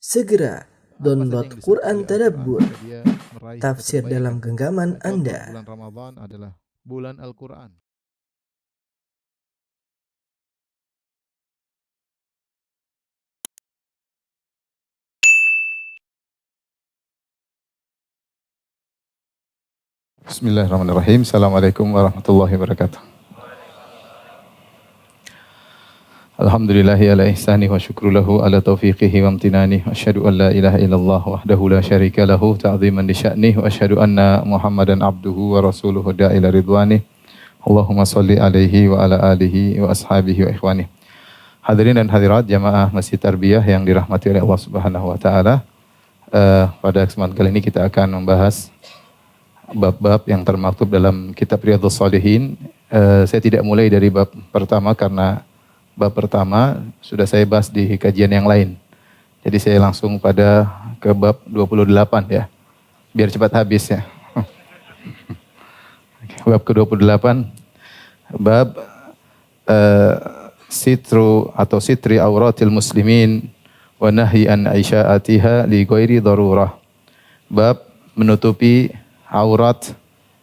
Segera download Quran Tadabbur, dia meraih tafsir kebaikan. dalam genggaman Contoh, Anda. bulan Ramadan adalah bulan Al-Quran. Bismillahirrahmanirrahim. Assalamualaikum warahmatullahi wabarakatuh. Alhamdulillahi ala ihsani wa syukru lahu ala taufiqihi wa amtinani. Asyhadu an la ilaha illallah wahdahu la syarika lahu ta'ziman li sya'nih wa asyhadu anna Muhammadan abduhu wa rasuluhu da'ila ridwanih. Allahumma salli alaihi wa ala alihi wa ashabihi wa ikhwanih. Hadirin dan hadirat jamaah Masjid Tarbiyah yang dirahmati oleh Allah Subhanahu wa taala. Pada kesempatan kali ini kita akan membahas bab-bab yang termaktub dalam kitab Riyadhus Shalihin. Saya tidak mulai dari bab pertama karena bab pertama sudah saya bahas di kajian yang lain. Jadi saya langsung pada ke bab 28 ya. Biar cepat habis ya. Bab ke-28 bab sitru atau sitri auratil muslimin wa nahyi an aisya'atiha li ghairi darurah. Bab menutupi aurat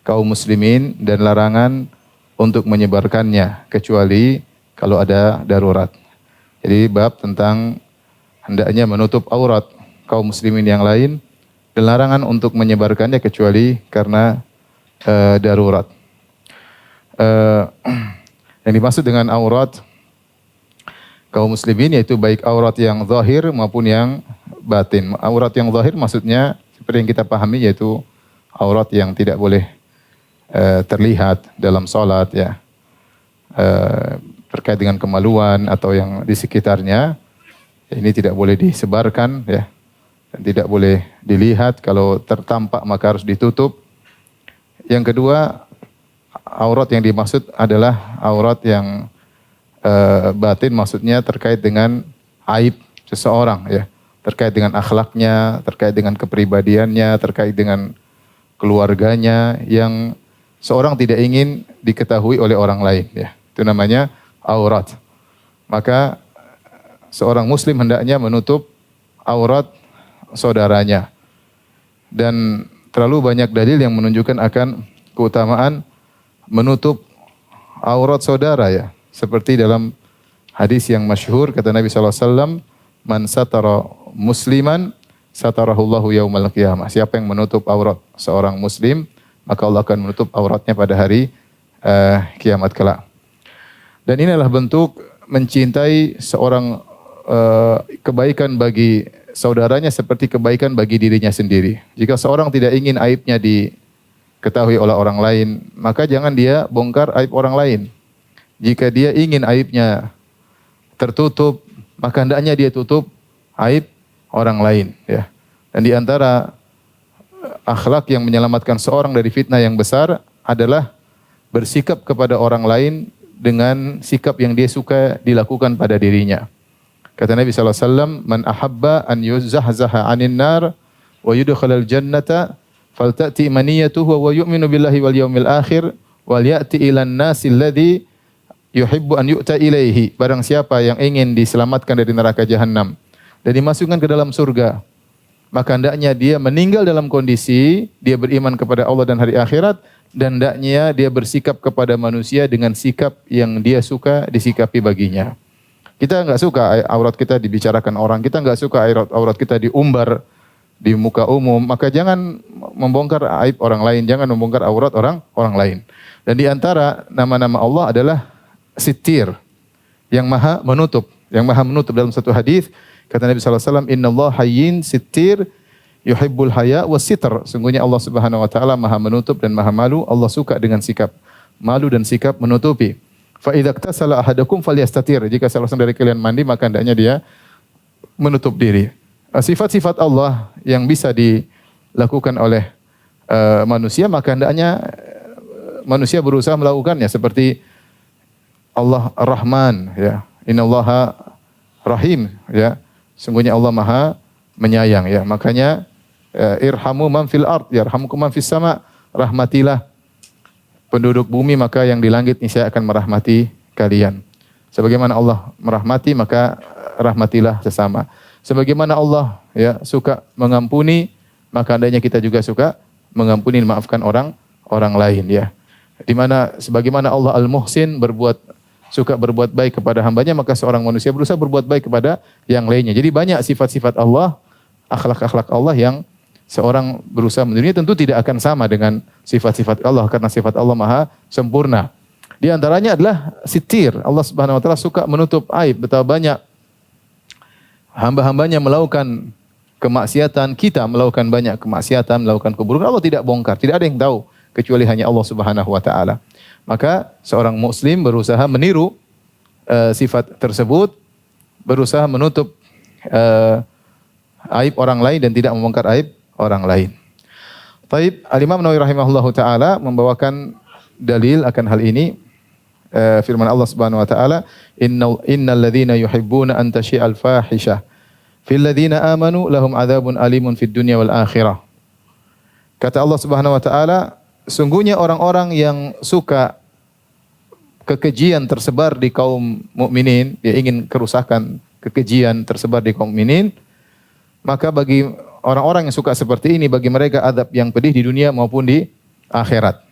kaum muslimin dan larangan untuk menyebarkannya kecuali kalau ada darurat. Jadi bab tentang hendaknya menutup aurat kaum muslimin yang lain dan larangan untuk menyebarkannya kecuali karena darurat. Yang dimaksud dengan aurat kaum muslimin yaitu baik aurat yang zahir maupun yang batin. Aurat yang zahir maksudnya seperti yang kita pahami yaitu aurat yang tidak boleh terlihat dalam salat ya. Terkait dengan kemaluan atau yang di sekitarnya, ini tidak boleh disebarkan ya, dan tidak boleh dilihat. Kalau tertampak maka harus ditutup. Yang kedua, aurat yang dimaksud adalah aurat yang batin, maksudnya terkait dengan aib seseorang ya, terkait dengan akhlaknya, terkait dengan kepribadiannya, terkait dengan keluarganya yang seorang tidak ingin diketahui oleh orang lain ya. Itu namanya aurat. Maka seorang muslim hendaknya menutup aurat saudaranya. Dan terlalu banyak dalil yang menunjukkan akan keutamaan menutup aurat saudara ya. Seperti dalam hadis yang masyhur kata Nabi sallallahu alaihi wasallam, "Man satara musliman satarahullahu yaumal qiyamah." Siapa yang menutup aurat seorang muslim, maka Allah akan menutup auratnya pada hari kiamat kelak. Dan ini adalah bentuk mencintai seorang kebaikan bagi saudaranya seperti kebaikan bagi dirinya sendiri. Jika seorang tidak ingin aibnya diketahui oleh orang lain, maka jangan dia bongkar aib orang lain. Jika dia ingin aibnya tertutup, maka hendaknya dia tutup aib orang lain. Ya. Dan di antara akhlak yang menyelamatkan seorang dari fitnah yang besar adalah bersikap kepada orang lain dengan sikap yang dia suka dilakukan pada dirinya. Kata Nabi sallallahu alaihi wasallam, "Man ahabba an yuzahzaha 'anil nar wa yudkhalal jannata falta'ti maniyatuhu wa yu'minu billahi wal yaumil akhir wal ya'ti ilan nasi alladhi yuhibbu an yu'ta ilaihi." Barang siapa yang ingin diselamatkan dari neraka jahanam dan dimasukkan ke dalam surga, maka hendaknya dia meninggal dalam kondisi dia beriman kepada Allah dan hari akhirat, dan hendaknya dia bersikap kepada manusia dengan sikap yang dia suka disikapi baginya. Kita enggak suka aurat kita dibicarakan orang, kita enggak suka aurat kita diumbar di muka umum, maka jangan membongkar aib orang lain, jangan membongkar aurat orang lain. Dan di antara nama-nama Allah adalah Sittir, yang maha menutup, dalam satu hadis kata Nabi sallallahu alaihi wasallam, "Innallaha hayyin sittir yuhibbul haya was sitr." Sungguhnya Allah Subhanahu wa taala maha menutup dan maha malu. Allah suka dengan sikap malu dan sikap menutupi. Fa idza iktasala ahadukum falyastatir. Jika salah seorang dari kalian mandi, maka hendaknya dia menutup diri. Sifat-sifat Allah yang bisa dilakukan oleh manusia, maka hendaknya manusia berusaha melakukannya, seperti Allah Rahman ya. Innallaha Rahim ya. Sungguhnya Allah Maha menyayang ya. Makanya irhamu man fil ard yarhamukum man fis sama. Rahmatilah penduduk bumi, maka yang di langit niscaya akan merahmati kalian. Sebagaimana Allah merahmati, maka rahmatilah sesama. Sebagaimana Allah ya suka mengampuni, maka hendaknya kita juga suka mengampuni dan maafkan orang lain ya. Di mana sebagaimana Allah Al-Muhsin suka berbuat baik kepada hambanya, maka seorang manusia berusaha berbuat baik kepada yang lainnya. Jadi banyak sifat-sifat Allah, akhlak-akhlak Allah yang seorang berusaha menirunya, tentu tidak akan sama dengan sifat-sifat Allah karena sifat Allah maha sempurna. Di antaranya adalah sitir. Allah Subhanahu wa taala suka menutup aib. Betapa banyak hamba-hambanya melakukan kemaksiatan, kita melakukan banyak kemaksiatan, melakukan keburukan, Allah tidak bongkar. Tidak ada yang tahu kecuali hanya Allah Subhanahu wa taala. Maka seorang muslim berusaha meniru sifat tersebut, berusaha menutup aib orang lain dan tidak membongkar aib orang lain. Taib, Al-Imam Nawawi rahimahullahu taala membawakan dalil akan hal ini. Firman Allah Subhanahu wa taala, innal ladzina yuhibbuna an tashi'al fahishah fil ladzina amanu lahum adzabun alimun fid dunya wal akhirah. Kata Allah Subhanahu wa taala, sungguhnya orang-orang yang suka kekejian tersebar di kaum mukminin, dia ingin kerusakan, kekejian tersebar di kaum mukminin, maka bagi orang-orang yang suka seperti ini, bagi mereka azab yang pedih di dunia maupun di akhirat.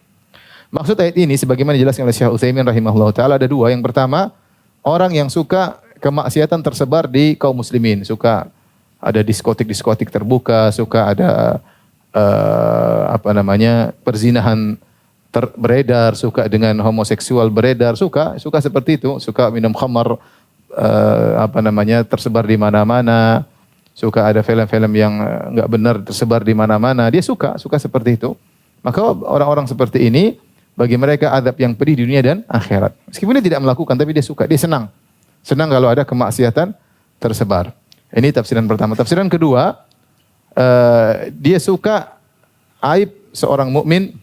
Maksud ayat ini sebagaimana dijelaskan oleh Syekh Utsaimin rahimahullah taala ada dua. Yang pertama, orang yang suka kemaksiatan tersebar di kaum muslimin, suka ada diskotik-diskotik terbuka, suka ada perzinahan beredar, suka dengan homoseksual beredar, suka seperti itu, suka minum khamar tersebar di mana-mana, suka ada film-film yang enggak benar tersebar di mana-mana, dia suka seperti itu. Maka orang-orang seperti ini bagi mereka azab yang pedih di dunia dan akhirat. Meskipun dia tidak melakukan, tapi dia suka, dia senang. Senang kalau ada kemaksiatan tersebar. Ini tafsiran pertama. Tafsiran kedua, dia suka aib seorang mukmin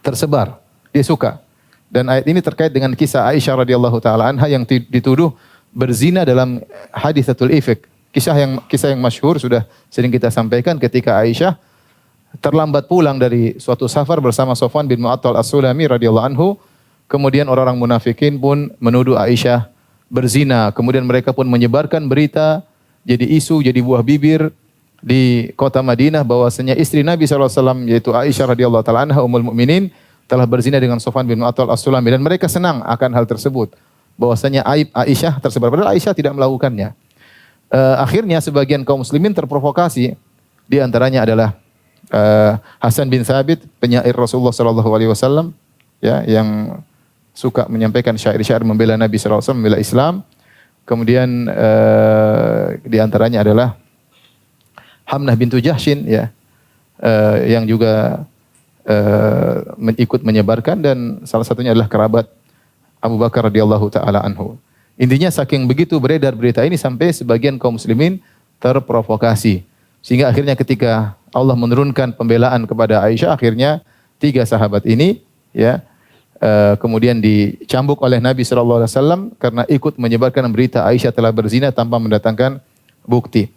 tersebar. Dia suka. Dan ayat ini terkait dengan kisah Aisyah radhiyallahu taala anha yang dituduh berzina dalam haditsatul ifk. Kisah yang masyhur sudah sering kita sampaikan ketika Aisyah terlambat pulang dari suatu safar bersama Sofwan bin Mu'attal As-Sulami radhiyallahu anhu. Kemudian orang-orang munafikin pun menuduh Aisyah berzina. Kemudian mereka pun menyebarkan berita, jadi isu, jadi buah bibir di kota Madinah bahwasanya istri Nabi SAW yaitu Aisyah radhiyallahu taala anha ummul mukminin telah berzina dengan Sofwan bin Mu'attal As-Sulami, dan mereka senang akan hal tersebut. Bahwasanya aib Aisyah tersebar, padahal Aisyah tidak melakukannya. Akhirnya sebagian kaum muslimin terprovokasi, di antaranya adalah Hasan bin Thabit, penyair Rasulullah sallallahu alaihi wasallam ya, yang suka menyampaikan syair-syair membela Nabi sallallahu alaihi wasallam, membela Islam. Kemudian di antaranya adalah Hamnah bintu Jahsyin ya, yang juga ikut menyebarkan, dan salah satunya adalah kerabat Abu Bakar radhiyallahu taala anhu. Intinya saking begitu beredar berita ini sampai sebagian kaum muslimin terprovokasi. Sehingga akhirnya ketika Allah menurunkan pembelaan kepada Aisyah, akhirnya 3 sahabat ini ya kemudian dicambuk oleh Nabi sallallahu alaihi wasallam karena ikut menyebarkan berita Aisyah telah berzina tanpa mendatangkan bukti.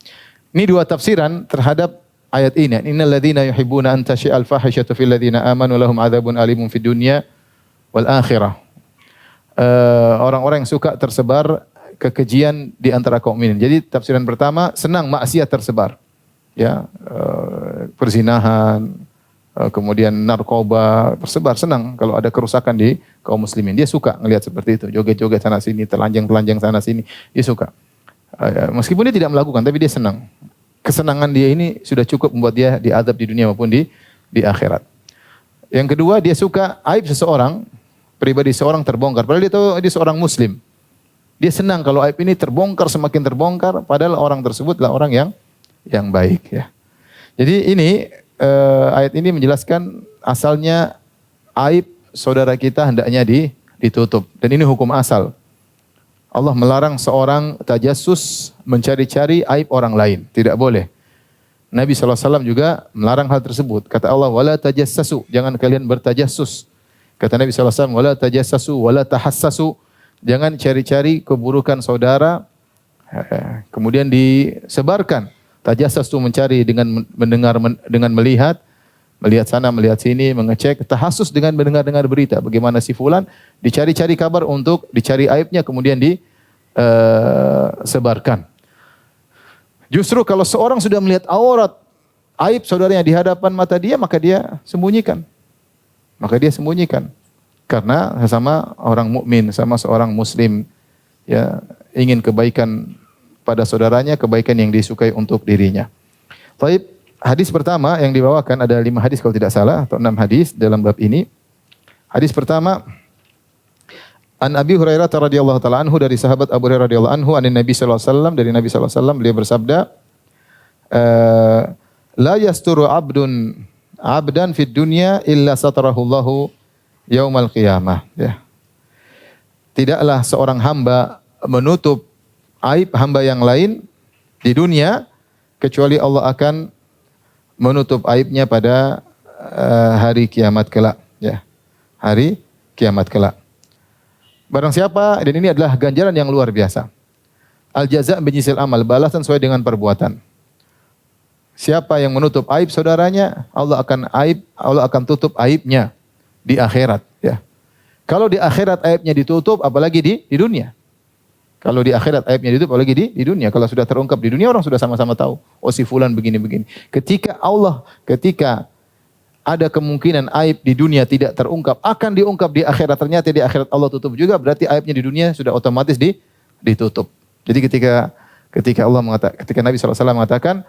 Ini 2 tafsiran terhadap ayat ini. Innal ladzina yuhibbuna an tashi'al fahishatu fil ladzina amanu lahum adzabun alimun fid dunya wal akhirah. Orang-orang yang suka tersebar kekejian di antara kaum mukminin. Jadi tafsiran pertama, senang maksiat tersebar. Ya, perzinahan, kemudian narkoba tersebar, senang kalau ada kerusakan di kaum muslimin. Dia suka ngelihat seperti itu, joget-joget sana sini, telanjang-telanjang sana sini, dia suka. Meskipun dia tidak melakukan, tapi dia senang. Kesenangan dia ini sudah cukup membuat dia diazab di dunia maupun di akhirat. Yang kedua, dia suka aib seseorang, pribadi seorang terbongkar. Padahal dia tahu dia seorang muslim. Dia senang kalau aib ini terbongkar, semakin terbongkar, padahal orang tersebut adalah orang yang baik ya. Jadi ini ayat ini menjelaskan asalnya aib saudara kita hendaknya ditutup, dan ini hukum asal. Allah melarang seorang tajassus mencari-cari aib orang lain, tidak boleh. Nabi SAW juga melarang hal tersebut. Kata Allah, wala tajassasu, jangan kalian bertajassus. Kata Nabi SAW, wala tajassasu wala tahassasu, jangan cari-cari keburukan saudara kemudian disebarkan. Tajassus itu mencari dengan mendengar, dengan melihat sana, melihat sini, mengecek. Tahassus dengan mendengar berita. Bagaimana si fulan, dicari-cari kabar untuk dicari aibnya, kemudian disebarkan. Justru kalau seorang sudah melihat aurat, aib saudaranya di hadapan mata dia, maka dia sembunyikan. Maka dia sembunyikan. Karena sama orang mukmin, sama seorang muslim, ya, ingin kebaikan pada saudaranya, kebaikan yang disukai untuk dirinya. Baik, hadis pertama yang dibawakan ada 5 hadis kalau tidak salah, atau 6 hadis dalam bab ini. Hadis pertama, An Abi Hurairah radhiyallahu taala anhu, dari sahabat Abu Hurairah radhiyallahu anhu, an Nabi sallallahu alaihi wasallam, dari Nabi sallallahu alaihi wasallam, beliau bersabda, la yasturu abdan fid dunya illa satarahu Allahu yaumal qiyamah, ya. Tidaklah seorang hamba menutup aib hamba yang lain di dunia kecuali Allah akan menutup aibnya pada hari kiamat kelak, ya. Hari kiamat kelak. Barang siapa, dan ini adalah ganjaran yang luar biasa. Al-jaza' binjisil amal, balasan sesuai dengan perbuatan. Siapa yang menutup aib saudaranya, Allah akan tutup aibnya di akhirat, ya. Kalau di akhirat aibnya ditutup, apalagi di dunia. Kalau di akhirat aibnya ditutup, apalagi di dunia. Kalau sudah terungkap di dunia, orang sudah sama-sama tahu, oh si fulan begini-begini. Ketika ada kemungkinan aib di dunia tidak terungkap, akan diungkap di akhirat. Ternyata di akhirat Allah tutup juga, berarti aibnya di dunia sudah otomatis ditutup. Jadi ketika Nabi SAW mengatakan,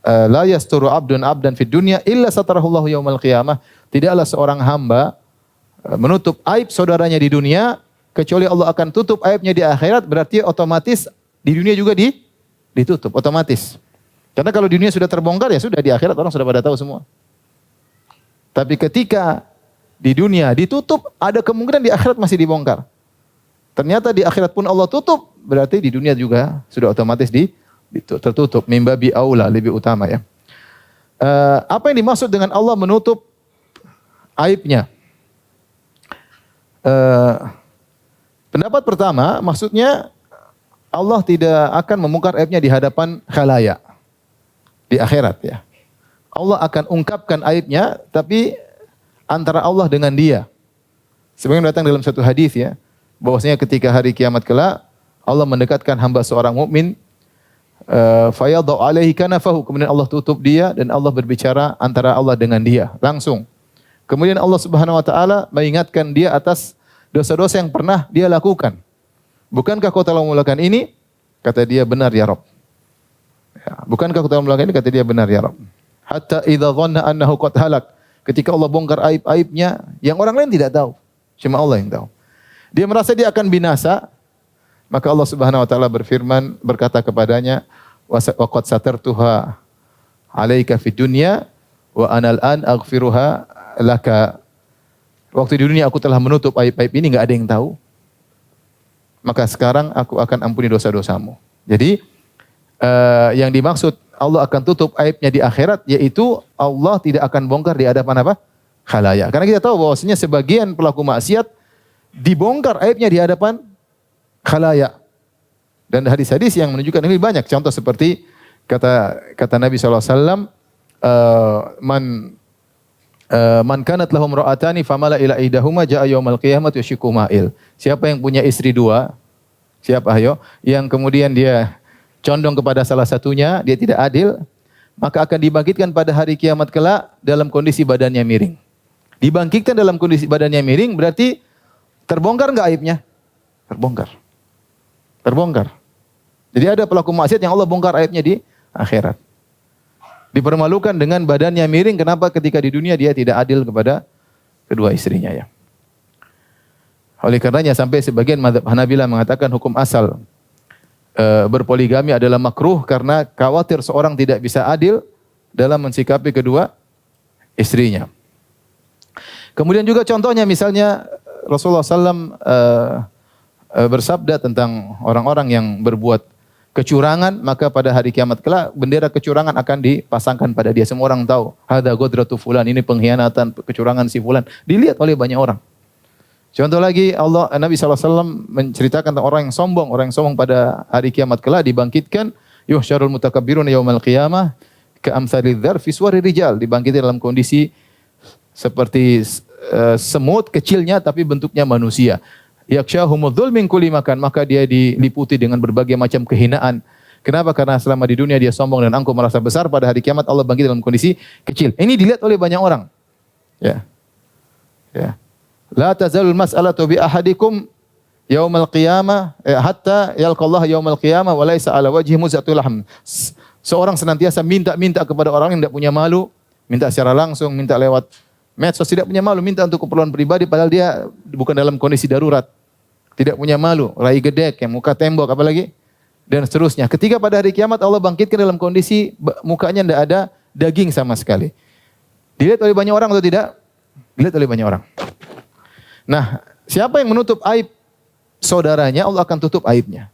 la yasturu abdan fid dunya illa satarahullahu yaumal qiyamah. Tidaklah seorang hamba menutup aib saudaranya di dunia kecuali Allah akan tutup aibnya di akhirat, berarti otomatis di dunia juga ditutup otomatis. Karena kalau di dunia sudah terbongkar, ya sudah, di akhirat orang sudah pada tahu semua. Tapi ketika di dunia ditutup, ada kemungkinan di akhirat masih dibongkar. Ternyata di akhirat pun Allah tutup, berarti di dunia juga sudah otomatis tertutup. Mimbabi aula, lebih utama, ya. Apa yang dimaksud dengan Allah menutup aibnya? Pendapat pertama, maksudnya Allah tidak akan membongkar aibnya di hadapan khalayak di akhirat, ya. Allah akan ungkapkan aibnya, tapi antara Allah dengan dia. Sebagaimana datang dalam satu hadis, ya, bahwasanya ketika hari kiamat kelak, Allah mendekatkan hamba seorang mukmin, fayadau alaihi kanafahu, kemudian Allah tutup dia dan Allah berbicara antara Allah dengan dia langsung. Kemudian Allah Subhanahu wa taala mengingatkan dia atas dosa-dosa yang pernah dia lakukan. Bukankah kau telah melakukan ini? Kata dia, benar ya Rabb. Ya, bukankah kau telah melakukan ini? Kata dia, benar ya Rabb. Hatta idza dhanna annahu qad halak. Ketika Allah bongkar aib-aibnya yang orang lain tidak tahu, cuma Allah yang tahu. Dia merasa dia akan binasa, maka Allah Subhanahu wa taala berfirman, berkata kepadanya, wa qad satartuha 'alaika fid dunya wa ana al-an aghfiruha laka. Waktu di dunia aku telah menutup aib-aib ini, enggak ada yang tahu. Maka sekarang aku akan ampuni dosa-dosamu. Jadi yang dimaksud Allah akan tutup aibnya di akhirat, yaitu Allah tidak akan bongkar di hadapan apa? Khalayak. Karena kita tahu bahwasanya sebagian pelaku maksiat dibongkar aibnya di hadapan khalayak. Dan hadis-hadis yang menunjukkan ini banyak. Contoh seperti kata Nabi SAW, man kanat lahum ra'atani famala ila ihdahuma jaa yaumal qiyamati yashiku ma'il. Siapa yang punya istri dua? Siapa ayo? Yang kemudian dia condong kepada salah satunya, dia tidak adil, maka akan dibangkitkan pada hari kiamat kelak dalam kondisi badannya miring. Dibangkitkan dalam kondisi badannya miring berarti terbongkar enggak aibnya? Terbongkar. Terbongkar. Jadi ada pelaku maksiat yang Allah bongkar aibnya di akhirat. Dipermalukan dengan badannya miring. Kenapa? Ketika di dunia dia tidak adil kepada kedua istrinya, ya. Oleh karenanya sampai sebagian mazhab Hanabilah mengatakan hukum asal berpoligami adalah makruh karena khawatir seorang tidak bisa adil dalam mensikapi kedua istrinya. Kemudian juga contohnya misalnya Rasulullah SAW bersabda tentang orang-orang yang berbuat kecurangan, maka pada hari kiamat kelak bendera kecurangan akan dipasangkan pada dia. Semua orang tahu, hadza ghadratu fulan, ini pengkhianatan, kecurangan si fulan. Dilihat oleh banyak orang. Contoh lagi Nabi SAW menceritakan tentang orang yang sombong pada hari kiamat kelak dibangkitkan, yuhsyarul mutakabbiruna yaumal qiyamah ka'amsalidz dzar fi suwari rijal, dibangkitkan dalam kondisi seperti semut kecilnya tapi bentuknya manusia. Yaksyahumudz dzul min kulli makan, maka dia diliputi dengan berbagai macam kehinaan Kenapa? Karena selama di dunia dia sombong dan angkuh merasa besar, pada hari kiamat Allah bangkit dalam kondisi kecil. Ini dilihat oleh banyak orang. Ya. Ya. La tazalul mas'alatu bi ahadikum yaumal qiyamah hatta yalqallahu yaumal qiyamah wa laisa ala wajhi muzatul lahm. Seorang senantiasa minta kepada orang yang tidak punya malu, minta secara langsung, minta lewat medsos, tidak punya malu, minta untuk keperluan pribadi padahal dia bukan dalam kondisi darurat. Tidak punya malu, rai gedek, yang muka tembok apalagi dan seterusnya. Ketika pada hari kiamat Allah bangkitkan dalam kondisi mukanya tidak ada daging sama sekali. Dilihat oleh banyak orang atau tidak? Dilihat oleh banyak orang. Nah, siapa yang menutup aib saudaranya, Allah akan tutup aibnya.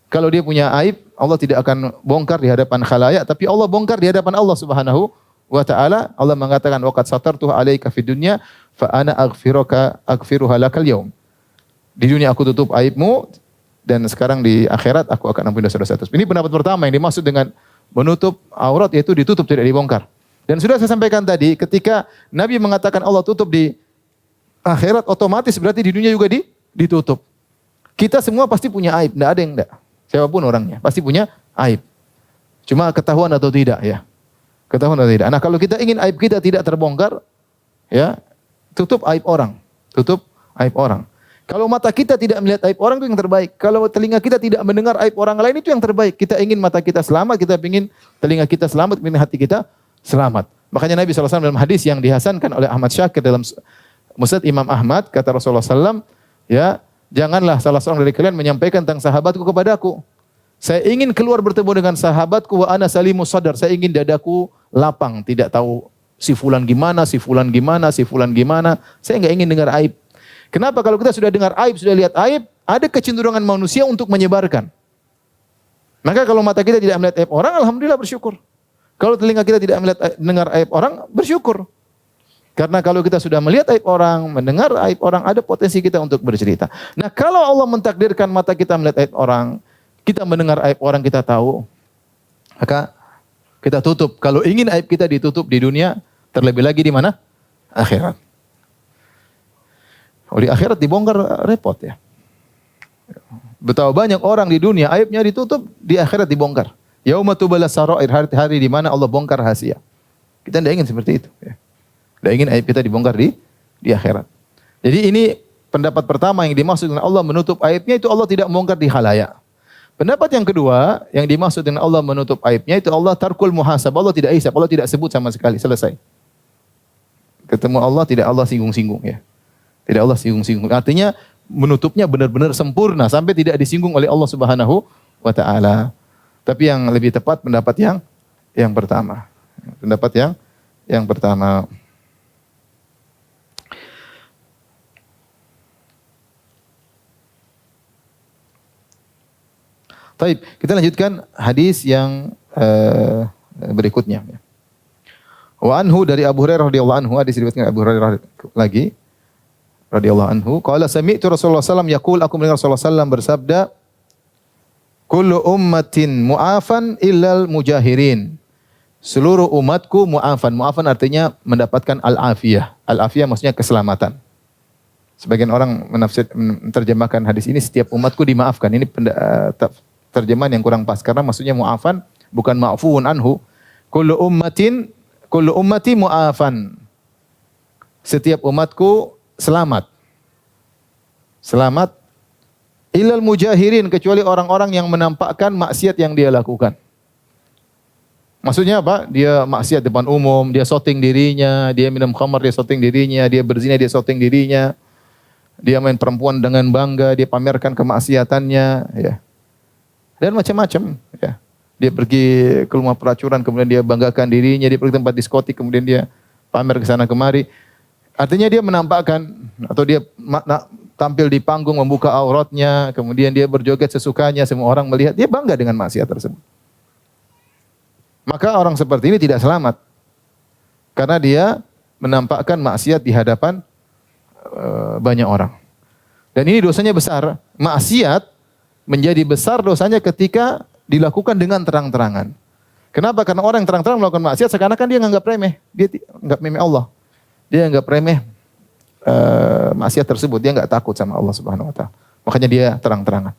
Kalau dia punya aib, Allah tidak akan bongkar di hadapan khalayak, tapi Allah bongkar di hadapan Allah Subhanahu wa taala. Allah mengatakan, "Waqad satartuhu 'alaika fid dunya fa ana aghfiruha lakal yaum." Di dunia aku tutup aibmu dan sekarang di akhirat aku akan ampuni dosa-dosa tersebut. Ini pendapat pertama yang dimaksud dengan menutup aurat, yaitu ditutup, tidak dibongkar. Dan sudah saya sampaikan tadi, ketika Nabi mengatakan Allah tutup di akhirat, otomatis berarti di dunia juga ditutup. Kita semua pasti punya aib, tidak ada yang tidak. Siapapun orangnya, pasti punya aib. Cuma ketahuan atau tidak ya. Ketahuan atau tidak. Nah kalau kita ingin aib kita tidak terbongkar, ya tutup aib orang. Tutup aib orang. Kalau mata kita tidak melihat aib orang itu yang terbaik. Kalau telinga kita tidak mendengar aib orang lain itu yang terbaik. Kita ingin mata kita selamat, kita ingin telinga kita selamat, ingin hati kita selamat. Makanya Nabi SAW dalam hadis yang dihasankan oleh Ahmad Syakir dalam Musnad Imam Ahmad, kata Rasulullah SAW, ya janganlah salah seorang dari kalian menyampaikan tentang sahabatku kepadaku. Saya ingin keluar bertemu dengan sahabatku wa ana salimus sadar. Saya ingin dadaku lapang, tidak tahu si fulan gimana, si fulan gimana, si fulan gimana. Saya enggak ingin dengar aib. Kenapa? Kalau kita sudah dengar aib, sudah lihat aib, ada kecenderungan manusia untuk menyebarkan. Maka kalau mata kita tidak melihat aib orang, alhamdulillah bersyukur. Kalau telinga kita tidak melihat dengar aib orang, bersyukur. Karena kalau kita sudah melihat aib orang, mendengar aib orang, ada potensi kita untuk bercerita. Nah, kalau Allah mentakdirkan mata kita melihat aib orang, kita mendengar aib orang, kita tahu, maka kita tutup. Kalau ingin aib kita ditutup di dunia, terlebih lagi di mana? Akhirat. Oh, di akhirat dibongkar repot ya. Betapa banyak orang di dunia aibnya ditutup, di akhirat dibongkar. Yauma tubalas sarair, hari di mana Allah bongkar rahasia. Kita tidak ingin seperti itu ya. Tidak ingin aib kita dibongkar di akhirat. Jadi ini pendapat pertama yang dimaksud dengan Allah menutup aibnya, itu Allah tidak membongkar di khalayak. Pendapat yang kedua yang dimaksud dengan Allah menutup aibnya, itu Allah tarkul muhasab. Allah tidak hisab, Allah tidak sebut sama sekali, selesai. Ketemu Allah tidak Allah singgung-singgung ya. Tidak Allah singgung-singgung. Artinya menutupnya benar-benar sempurna sampai tidak disinggung oleh Allah Subhanahu wa taala. Tapi yang lebih tepat pendapat yang pertama. Pendapat yang pertama. Baik, kita lanjutkan hadis yang berikutnya. Wa anhu dari Abu Hurairah radhiyallahu anhu, hadis diriwayatkan Abu Hurairah lagi radhiyallahu anhu, qala sami'tu Rasulullah sallallahu alaihi wasallam yaqul, aku mendengar Rasulullah sallallahu alaihi wasallam bersabda, kullu ummatin mu'afan illal mujahirin. Seluruh umatku mu'afan. Mu'afan artinya mendapatkan al-afiyah. Al-afiyah maksudnya keselamatan. Sebagian orang menerjemahkan hadis ini setiap umatku dimaafkan. Ini terjemahan yang kurang pas karena maksudnya mu'afan bukan ma'fuun anhu. Kullu ummati mu'afan. Setiap umatku selamat. Selamat illal mujahirin, kecuali orang-orang yang menampakkan maksiat yang dia lakukan. Maksudnya apa? Dia maksiat depan umum, dia shooting dirinya, dia minum khamar, dia shooting dirinya, dia berzina, dia shooting dirinya. Dia main perempuan dengan bangga, dia pamerkan kemaksiatannya, ya. Dan macam-macam, ya. Dia pergi ke rumah peracuran, kemudian dia banggakan dirinya, dia pergi tempat diskotik, kemudian dia pamer ke sana kemari. Artinya dia menampakkan atau dia tampil di panggung membuka auratnya, kemudian dia berjoget sesukanya, semua orang melihat, dia bangga dengan maksiat tersebut. Maka orang seperti ini tidak selamat. Karena dia menampakkan maksiat di hadapan banyak orang. Dan ini dosanya besar. Maksiat menjadi besar dosanya ketika dilakukan dengan terang-terangan. Kenapa? Karena orang yang terang-terangan melakukan maksiat seakan-akan dia nganggap remeh. Dia nganggap remeh Allah. Dia nganggap remeh maksiat tersebut. Dia nggak takut sama Allah Subhanahu wa taala. Makanya dia terang-terangan.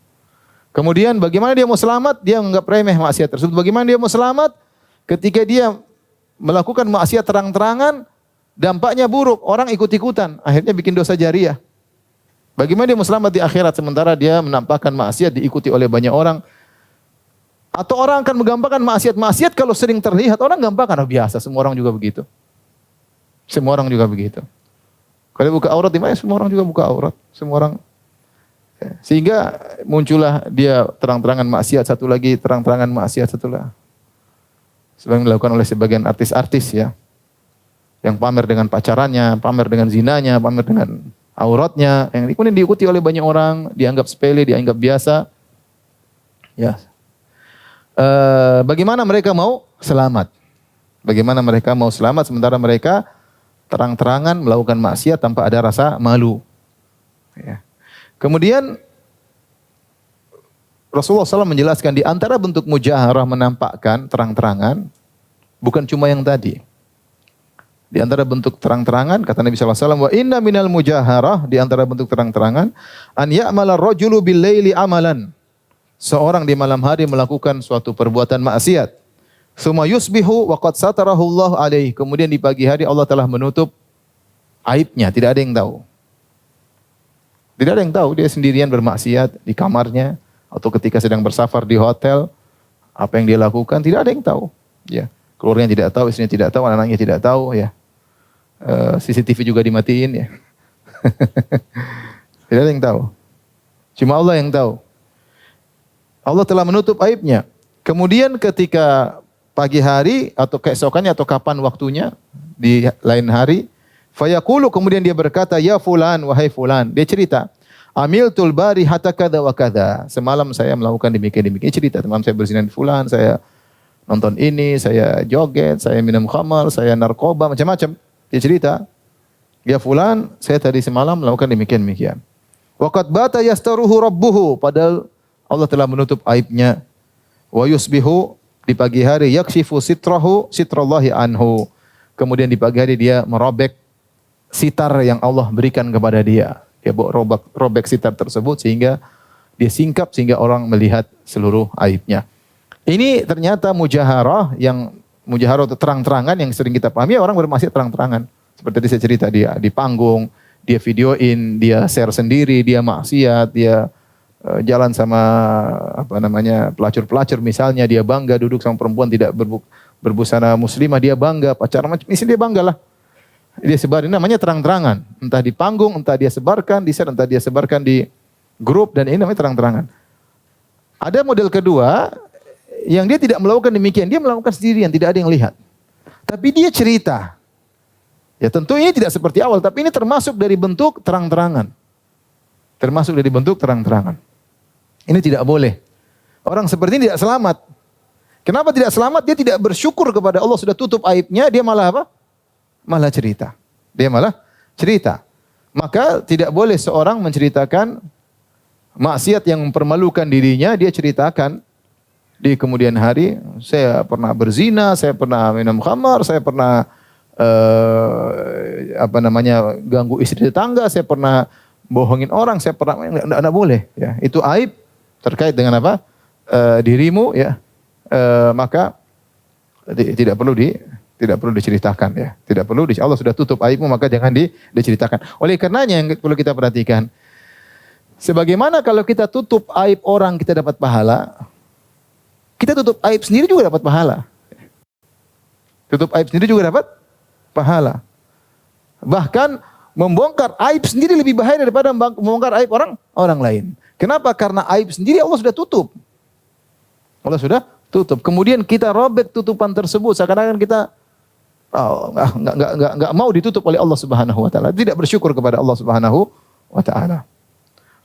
Kemudian bagaimana dia mau selamat? Dia menganggap remeh maksiat tersebut. Bagaimana dia mau selamat? Ketika dia melakukan maksiat terang-terangan, dampaknya buruk. Orang ikut-ikutan. Akhirnya bikin dosa jariah. Bagaimana dia mau selamat di akhirat sementara dia menampakkan maksiat diikuti oleh banyak orang? Atau orang akan menggampangkan maksiat kalau sering terlihat. Orang gampangkan, biasa. Semua orang juga begitu. Semua orang juga begitu. Kalau buka aurat di mana? Semua orang juga buka aurat. Semua orang. Sehingga muncullah dia terang-terangan maksiat satu lagi, terang-terangan maksiat satu lagi. Sebagian dilakukan oleh sebagian artis-artis ya. Yang pamer dengan pacarannya, pamer dengan zinanya, pamer dengan auratnya. Yang kemudian diikuti oleh banyak orang, dianggap sepele, dianggap biasa. Ya. Bagaimana mereka mau selamat? Bagaimana mereka mau selamat sementara mereka terang-terangan melakukan maksiat tanpa ada rasa malu. Ya. Kemudian Rasulullah SAW menjelaskan di antara bentuk mujaharah menampakkan terang-terangan bukan cuma yang tadi. Di antara bentuk terang-terangan kata Nabi SAW, wa inna minal mujaharah, di antara bentuk terang-terangan an ya'mala rajulu bil laili amalan. Seorang di malam hari melakukan suatu perbuatan maksiat. Suma yusbihu wa qad satarahu Allah alaihi. Kemudian di pagi hari Allah telah menutup aibnya, tidak ada yang tahu. Tidak ada yang tahu, dia sendirian bermaksiat di kamarnya atau ketika sedang bersafar di hotel, apa yang dia lakukan tidak ada yang tahu. Ya, keluarganya tidak tahu, istrinya tidak tahu, anak-anaknya tidak tahu. Ya, CCTV juga dimatiin. Ya, tidak ada yang tahu. Cuma Allah yang tahu. Allah telah menutup aibnya. Kemudian ketika pagi hari atau keesokannya atau kapan waktunya di lain hari, fayaqulu, kemudian dia berkata, ya fulan, wahai fulan. Dia cerita, amiltul bari hatta kada wa kada. Semalam saya melakukan demikian-demikian. Cerita, teman saya berzina di fulan, saya nonton ini, saya joget, saya minum khamar, saya narkoba, macam-macam. Dia cerita, ya fulan, saya tadi semalam melakukan demikian-demikian. Wa qad bata yastaruhu rabbuhu, padahal Allah telah menutup aibnya. Wa yusbihu, di pagi hari yakshifu sitrallahi anhu. Kemudian di pagi hari dia merobek sitar yang Allah berikan kepada dia. Dia robek sitar tersebut sehingga dia singkap sehingga orang melihat seluruh aibnya. Ini ternyata mujaharah itu terang-terangan yang sering kita pahami, orang bermaksiat terang-terangan. Seperti tadi saya cerita, dia di panggung, dia videoin, dia share sendiri, dia maksiat, dia jalan sama pelacur-pelacur misalnya, dia bangga duduk sama perempuan tidak berbusana muslimah, dia bangga, pacaran macam ini dia bangga lah. Dia sebarin, namanya terang-terangan. Entah di panggung, entah dia sebarkan di share, entah dia sebarkan di grup, dan ini namanya terang-terangan. Ada model kedua, yang dia tidak melakukan demikian. Dia melakukan sendirian, tidak ada yang lihat. Tapi dia cerita. Ya tentu ini tidak seperti awal, tapi ini termasuk dari bentuk terang-terangan. Termasuk dari bentuk terang-terangan. Ini tidak boleh. Orang seperti ini tidak selamat. Kenapa tidak selamat? Dia tidak bersyukur kepada Allah sudah tutup aibnya, dia malah apa? Malah cerita. Dia malah cerita. Maka tidak boleh seorang menceritakan maksiat yang mempermalukan dirinya, dia ceritakan di kemudian hari, saya pernah berzina, saya pernah minum khamar, saya pernah ganggu istri tetangga, saya pernah bohongin orang, saya pernah, enggak boleh ya. Itu aib terkait dengan apa? Dirimu ya. Maka tidak perlu diceritakan ya. Tidak perlu, Allah sudah tutup aibmu, maka jangan diceritakan. Oleh karenanya yang perlu kita perhatikan, sebagaimana kalau kita tutup aib orang kita dapat pahala, kita tutup aib sendiri juga dapat pahala. Tutup aib sendiri juga dapat pahala. Bahkan membongkar aib sendiri lebih bahaya daripada membongkar aib orang lain. Kenapa? Karena aib sendiri Allah sudah tutup. Allah sudah tutup. Kemudian kita robek tutupan tersebut, seakan-akan kita nggak mau ditutup oleh Allah Subhanahu wa taala. Tidak bersyukur kepada Allah Subhanahu wa taala.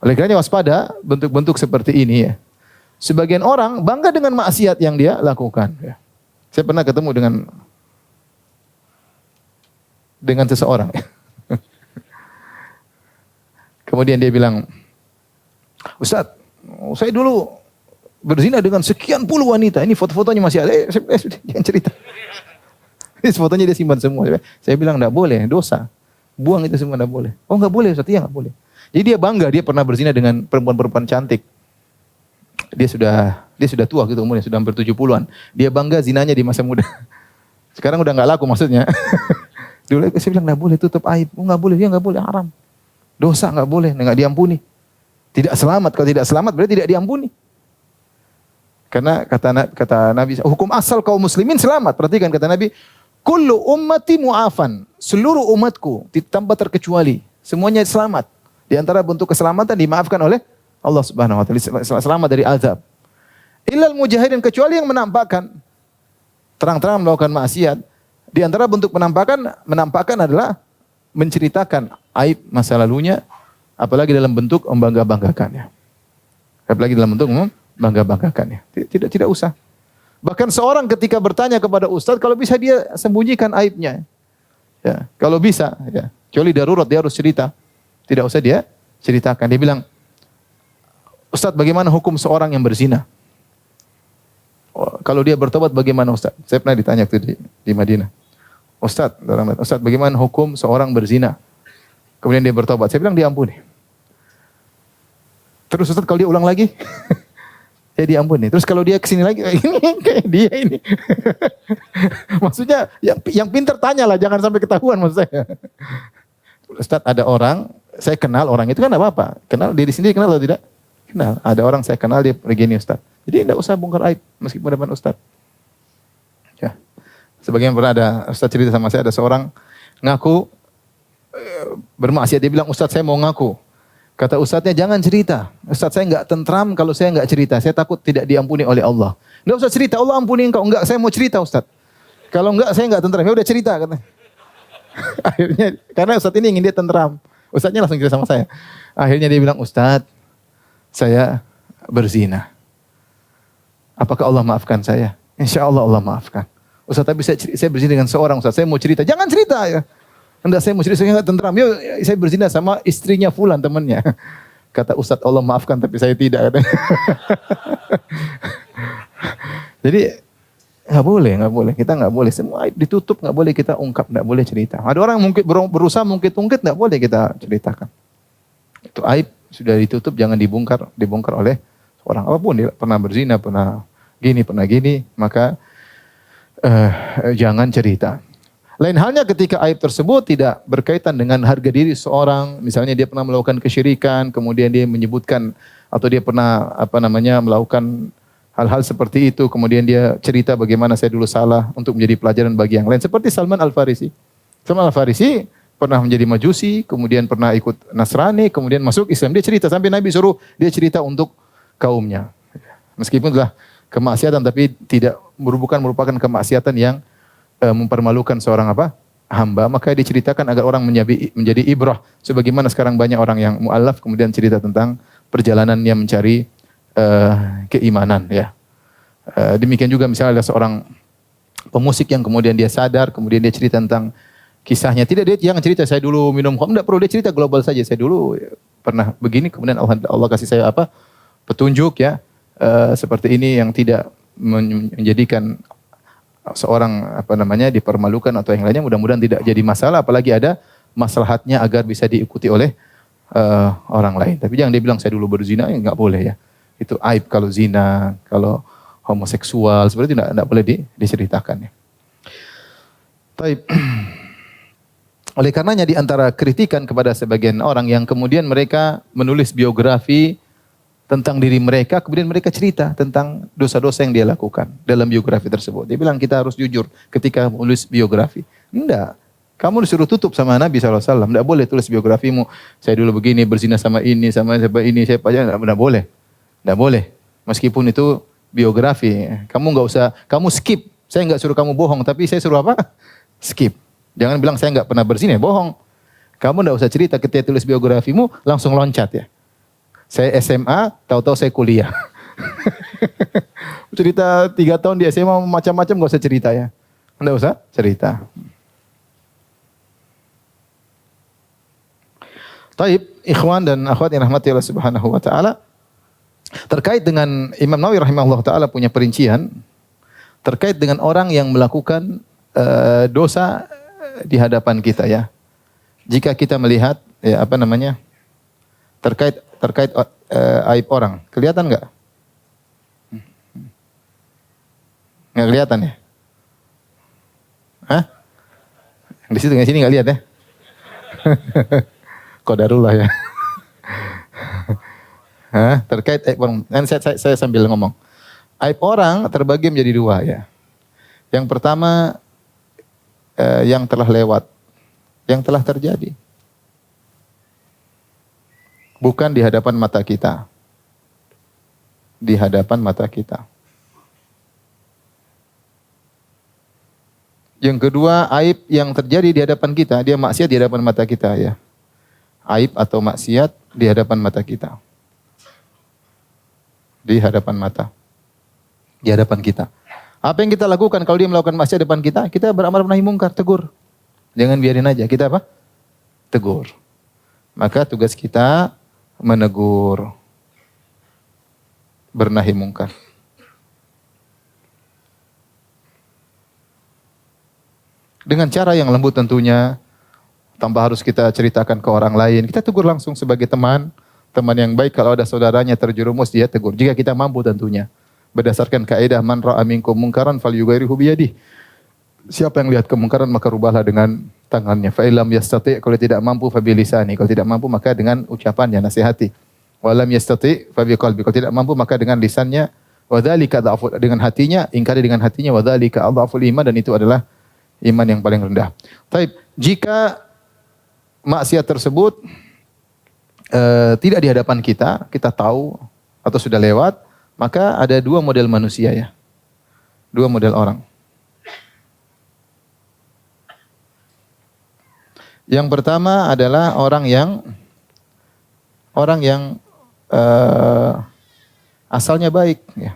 Oleh karenanya waspada bentuk-bentuk seperti ini ya. Sebagian orang bangga dengan maksiat yang dia lakukan ya. Saya pernah ketemu dengan seseorang. Kemudian dia bilang, Ustaz, saya dulu berzina dengan sekian puluh wanita. Ini foto-fotonya masih ada. Jangan cerita. Ini fotonya dia simpan semua. Saya bilang enggak boleh, dosa. Buang itu semua enggak boleh. Oh enggak boleh, Ustaz, iya enggak boleh. Jadi dia bangga, dia pernah berzina dengan perempuan-perempuan cantik. dia sudah tua gitu umurnya, sudah hampir 70-an. Dia bangga zinanya di masa muda. Sekarang udah nggak laku maksudnya. Dulu saya bilang nggak boleh tutup aib. Oh, nggak boleh, dia nggak boleh, haram. Dosa nggak boleh, nggak diampuni. Tidak selamat, kalau tidak selamat berarti tidak diampuni. Karena kata Nabi, hukum asal kaum muslimin selamat. Perhatikan kata Nabi, kullu ummati mu'afan. Seluruh umatku tanpa terkecuali, semuanya selamat. Di antara bentuk keselamatan dimaafkan oleh Allah Subhanahu wa taala, selamat dari azab. Illal mujahidin, kecuali yang menampakkan terang-terang melakukan maksiat. Di antara bentuk menampakkan adalah menceritakan aib masa lalunya, apalagi dalam bentuk membangga-banggakannya. Apalagi dalam bentuk membangga-banggakannya. Tidak usah. Bahkan seorang ketika bertanya kepada ustaz, kalau bisa dia sembunyikan aibnya. Ya, kalau bisa, ya. Kecuali darurat dia harus cerita. Tidak usah dia ceritakan. Dia bilang, "Ustaz, bagaimana hukum seorang yang berzina?" Oh, kalau dia bertobat bagaimana Ustaz? Saya pernah ditanya waktu di Madinah. Ustaz, bagaimana hukum seorang berzina? Kemudian dia bertobat. Saya bilang diampuni. Terus Ustaz kalau dia ulang lagi? Ya diampuni. Terus kalau dia kesini lagi, kayak dia ini. Maksudnya yang pintar tanyalah, jangan sampai ketahuan maksud saya. Ustaz, ada orang, saya kenal orang itu kan enggak apa-apa. Kenal diri sendiri, kenal atau tidak? Kenal. Ada orang saya kenal dia begini Ustaz. Jadi tidak usah bongkar aib meskipun depan Ustaz. Ya. Sebagian pernah ada Ustaz cerita sama saya, ada seorang ngaku bermaksiat, dia bilang Ustaz saya mau ngaku. Kata Ustaznya jangan cerita. Ustaz saya enggak tentram kalau saya enggak cerita. Saya takut tidak diampuni oleh Allah. Enggak usah cerita, Allah ampuni engkau. Enggak, saya mau cerita Ustaz. Kalau enggak saya enggak tentram. Ya udah cerita katanya. Akhirnya karena Ustaz ini ingin dia tentram. Ustaznya langsung cerita sama saya. Akhirnya dia bilang, Ustaz, saya berzina. Apakah Allah maafkan saya? Insya Allah Allah maafkan. Ustaz, tapi saya berzina dengan seorang Ustaz. Saya mau cerita. Jangan cerita ya. Hendak saya mau cerita, saya enggak tentram. Yuk, saya berzina sama istrinya fulan temannya. Kata Ustaz, Allah maafkan tapi saya tidak. Katanya. Jadi nggak boleh. Kita nggak boleh. Semua aib ditutup, nggak boleh kita ungkap, nggak boleh cerita. Ada orang mungkin berusaha mungkit-ungkit, nggak boleh kita ceritakan. Itu aib sudah ditutup, jangan dibongkar oleh orang apapun. Dia pernah berzina, pernah gini, maka jangan cerita. Lain halnya ketika aib tersebut tidak berkaitan dengan harga diri seorang, misalnya dia pernah melakukan kesyirikan, kemudian dia menyebutkan atau dia pernah melakukan hal-hal seperti itu, kemudian dia cerita bagaimana saya dulu salah untuk menjadi pelajaran bagi yang lain. Seperti Salman Al-Farisi. Salman Al-Farisi pernah menjadi Majusi, kemudian pernah ikut Nasrani, kemudian masuk Islam. Dia cerita sampai Nabi suruh dia cerita untuk kaumnya. Meskipun telah kemaksiatan tapi tidak merupakan kemaksiatan yang mempermalukan seorang hamba, maka diceritakan agar orang menjadi ibrah. Sebagaimana sekarang banyak orang yang mu'alaf kemudian cerita tentang perjalanannya mencari keimanan ya. Demikian juga misalnya ada seorang pemusik yang kemudian dia sadar, kemudian dia cerita tentang kisahnya. Tidak, dia jangan cerita saya dulu minum khamr, tidak perlu, dia cerita global saja. Saya dulu pernah begini, kemudian Allah kasih saya petunjuk ya, seperti ini yang tidak menjadikan seorang dipermalukan atau yang lainnya, mudah-mudahan tidak jadi masalah, apalagi ada maslahatnya agar bisa diikuti oleh orang lain. Tapi jangan dia bilang saya dulu berzina, ya enggak boleh ya. Itu aib kalau zina, kalau homoseksual, seperti itu enggak boleh diceritakan ya. Baik. Oleh karenanya di antara kritikan kepada sebagian orang yang kemudian mereka menulis biografi tentang diri mereka, kemudian mereka cerita tentang dosa-dosa yang dia lakukan dalam biografi tersebut. Dia bilang kita harus jujur ketika menulis biografi. Enggak. Kamu disuruh tutup sama Nabi SAW. Enggak boleh tulis biografimu. Saya dulu begini, berzina sama ini, saya pajak. Enggak boleh. Enggak boleh. Meskipun itu biografi. Kamu enggak usah, kamu skip. Saya enggak suruh kamu bohong, tapi saya suruh apa? Skip. Jangan bilang saya enggak pernah berzina, bohong. Kamu enggak usah cerita ketika tulis biografimu, langsung loncat ya. Saya SMA, tahu-tahu saya kuliah. Cerita 3 tahun di SMA macam-macam enggak usah cerita ya. Enggak usah cerita. Taib, ikhwan dan akhwat yang rahmati Allah Subhanahu wa taala. Terkait dengan Imam Nawawi rahimahullah taala punya perincian terkait dengan orang yang melakukan dosa di hadapan kita ya. Jika kita melihat terkait aib orang, kelihatan enggak? Nggak kelihatan ya? Hah? Di situ nggak, sini nggak lihat ya? Qadarullah ya. Hah? Terkait aib orang. Saya sambil ngomong. Aib orang terbagi menjadi dua ya. Yang pertama yang telah lewat, yang telah terjadi. Bukan di hadapan mata kita. Di hadapan mata kita. Yang kedua, aib yang terjadi di hadapan kita, dia maksiat di hadapan mata kita ya. Aib atau maksiat di hadapan mata kita. Di hadapan mata. Di hadapan kita. Apa yang kita lakukan kalau dia melakukan maksiat di depan kita? Kita beramar nahi mungkar, tegur. Jangan biarin aja. Kita apa? Tegur. Maka tugas kita menegur. Bernahi mungkar. Dengan cara yang lembut tentunya. Tanpa harus kita ceritakan ke orang lain. Kita tegur langsung sebagai teman. Teman yang baik, kalau ada saudaranya terjerumus, dia tegur. Jika kita mampu tentunya. Berdasarkan kaidah man ra'a minkum mungkaran falyughayyirhu biyadihi. Siapa yang lihat kemungkaran maka rubahlah dengan tangannya. Fa illam yastati', kalau tidak mampu fa bilisani. Kalau tidak mampu maka dengan ucapannya, nasihati. Wa lam yastati' fa biqalbi. Kalau tidak mampu maka dengan lisannya. Wa dzalika dha'fu, dengan hatinya, ingkari dengan hatinya. Wa dzalika adhaful iman, dan itu adalah iman yang paling rendah. Baik, jika maksiat tersebut tidak di hadapan kita, kita tahu atau sudah lewat, maka ada dua model manusia ya. Dua model orang. Yang pertama adalah orang yang asalnya baik ya.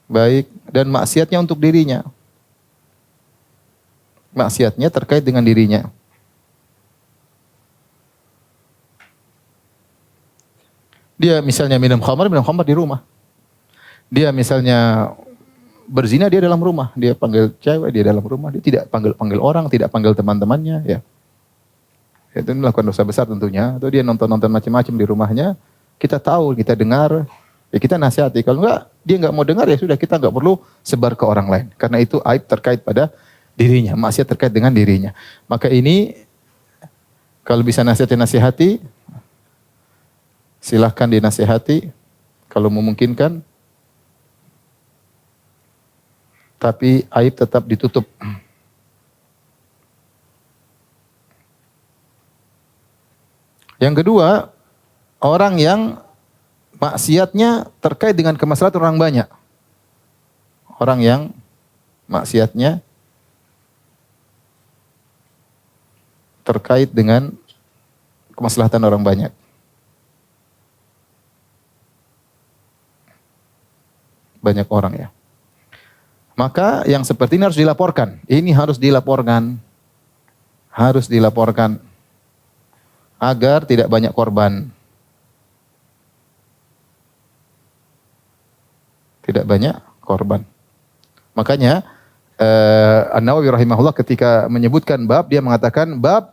Baik dan maksiatnya untuk dirinya. Maksiatnya terkait dengan dirinya. Dia misalnya minum khamar di rumah. Dia misalnya berzina, dia dalam rumah. Dia panggil cewek, dia dalam rumah. Dia tidak panggil orang, tidak panggil teman-temannya. Ya. Itu melakukan dosa besar tentunya. Atau dia nonton-nonton macam-macam di rumahnya. Kita tahu, kita dengar, ya kita nasihati. Kalau enggak, dia enggak mau dengar, ya sudah, kita enggak perlu sebar ke orang lain. Karena itu aib terkait pada dirinya. Maksiat terkait dengan dirinya. Maka ini, kalau bisa nasihati, silahkan dinasihati kalau memungkinkan, tapi aib tetap ditutup. Yang kedua, orang yang maksiatnya terkait dengan kemaslahatan orang banyak. Orang yang maksiatnya terkait dengan kemaslahatan orang banyak. Banyak orang ya. Maka yang seperti ini harus dilaporkan. Ini harus dilaporkan. Harus dilaporkan. Agar tidak banyak korban. Tidak banyak korban. Makanya An-Nawawi rahimahullah ketika menyebutkan bab, dia mengatakan bab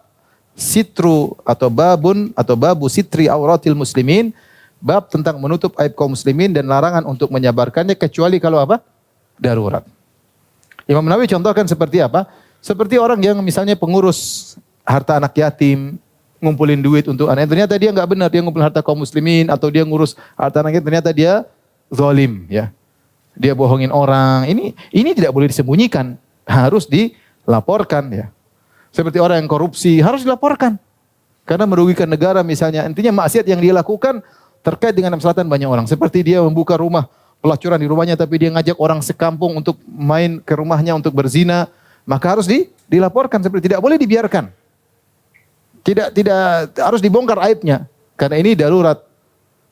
sitru atau babu sitri auratil muslimin. Bab tentang menutup aib kaum muslimin dan larangan untuk menyabarkannya kecuali kalau apa? Darurat. Imam Nawawi contohkan seperti apa? Seperti orang yang misalnya pengurus harta anak yatim, ngumpulin duit untuk anak. Ternyata dia enggak benar, dia ngumpulin harta kaum muslimin atau dia ngurus harta anak yatim, ternyata dia zalim ya. Dia bohongin orang. Ini tidak boleh disembunyikan, harus dilaporkan ya. Seperti orang yang korupsi harus dilaporkan. Karena merugikan negara misalnya. Intinya maksiat yang dia lakukan terkait dengan kemaslahatan banyak orang. Seperti dia membuka rumah pelacuran di rumahnya, tapi dia ngajak orang sekampung untuk main ke rumahnya untuk berzina, maka harus dilaporkan. Seperti tidak boleh dibiarkan. Tidak harus dibongkar aibnya. Karena ini darurat.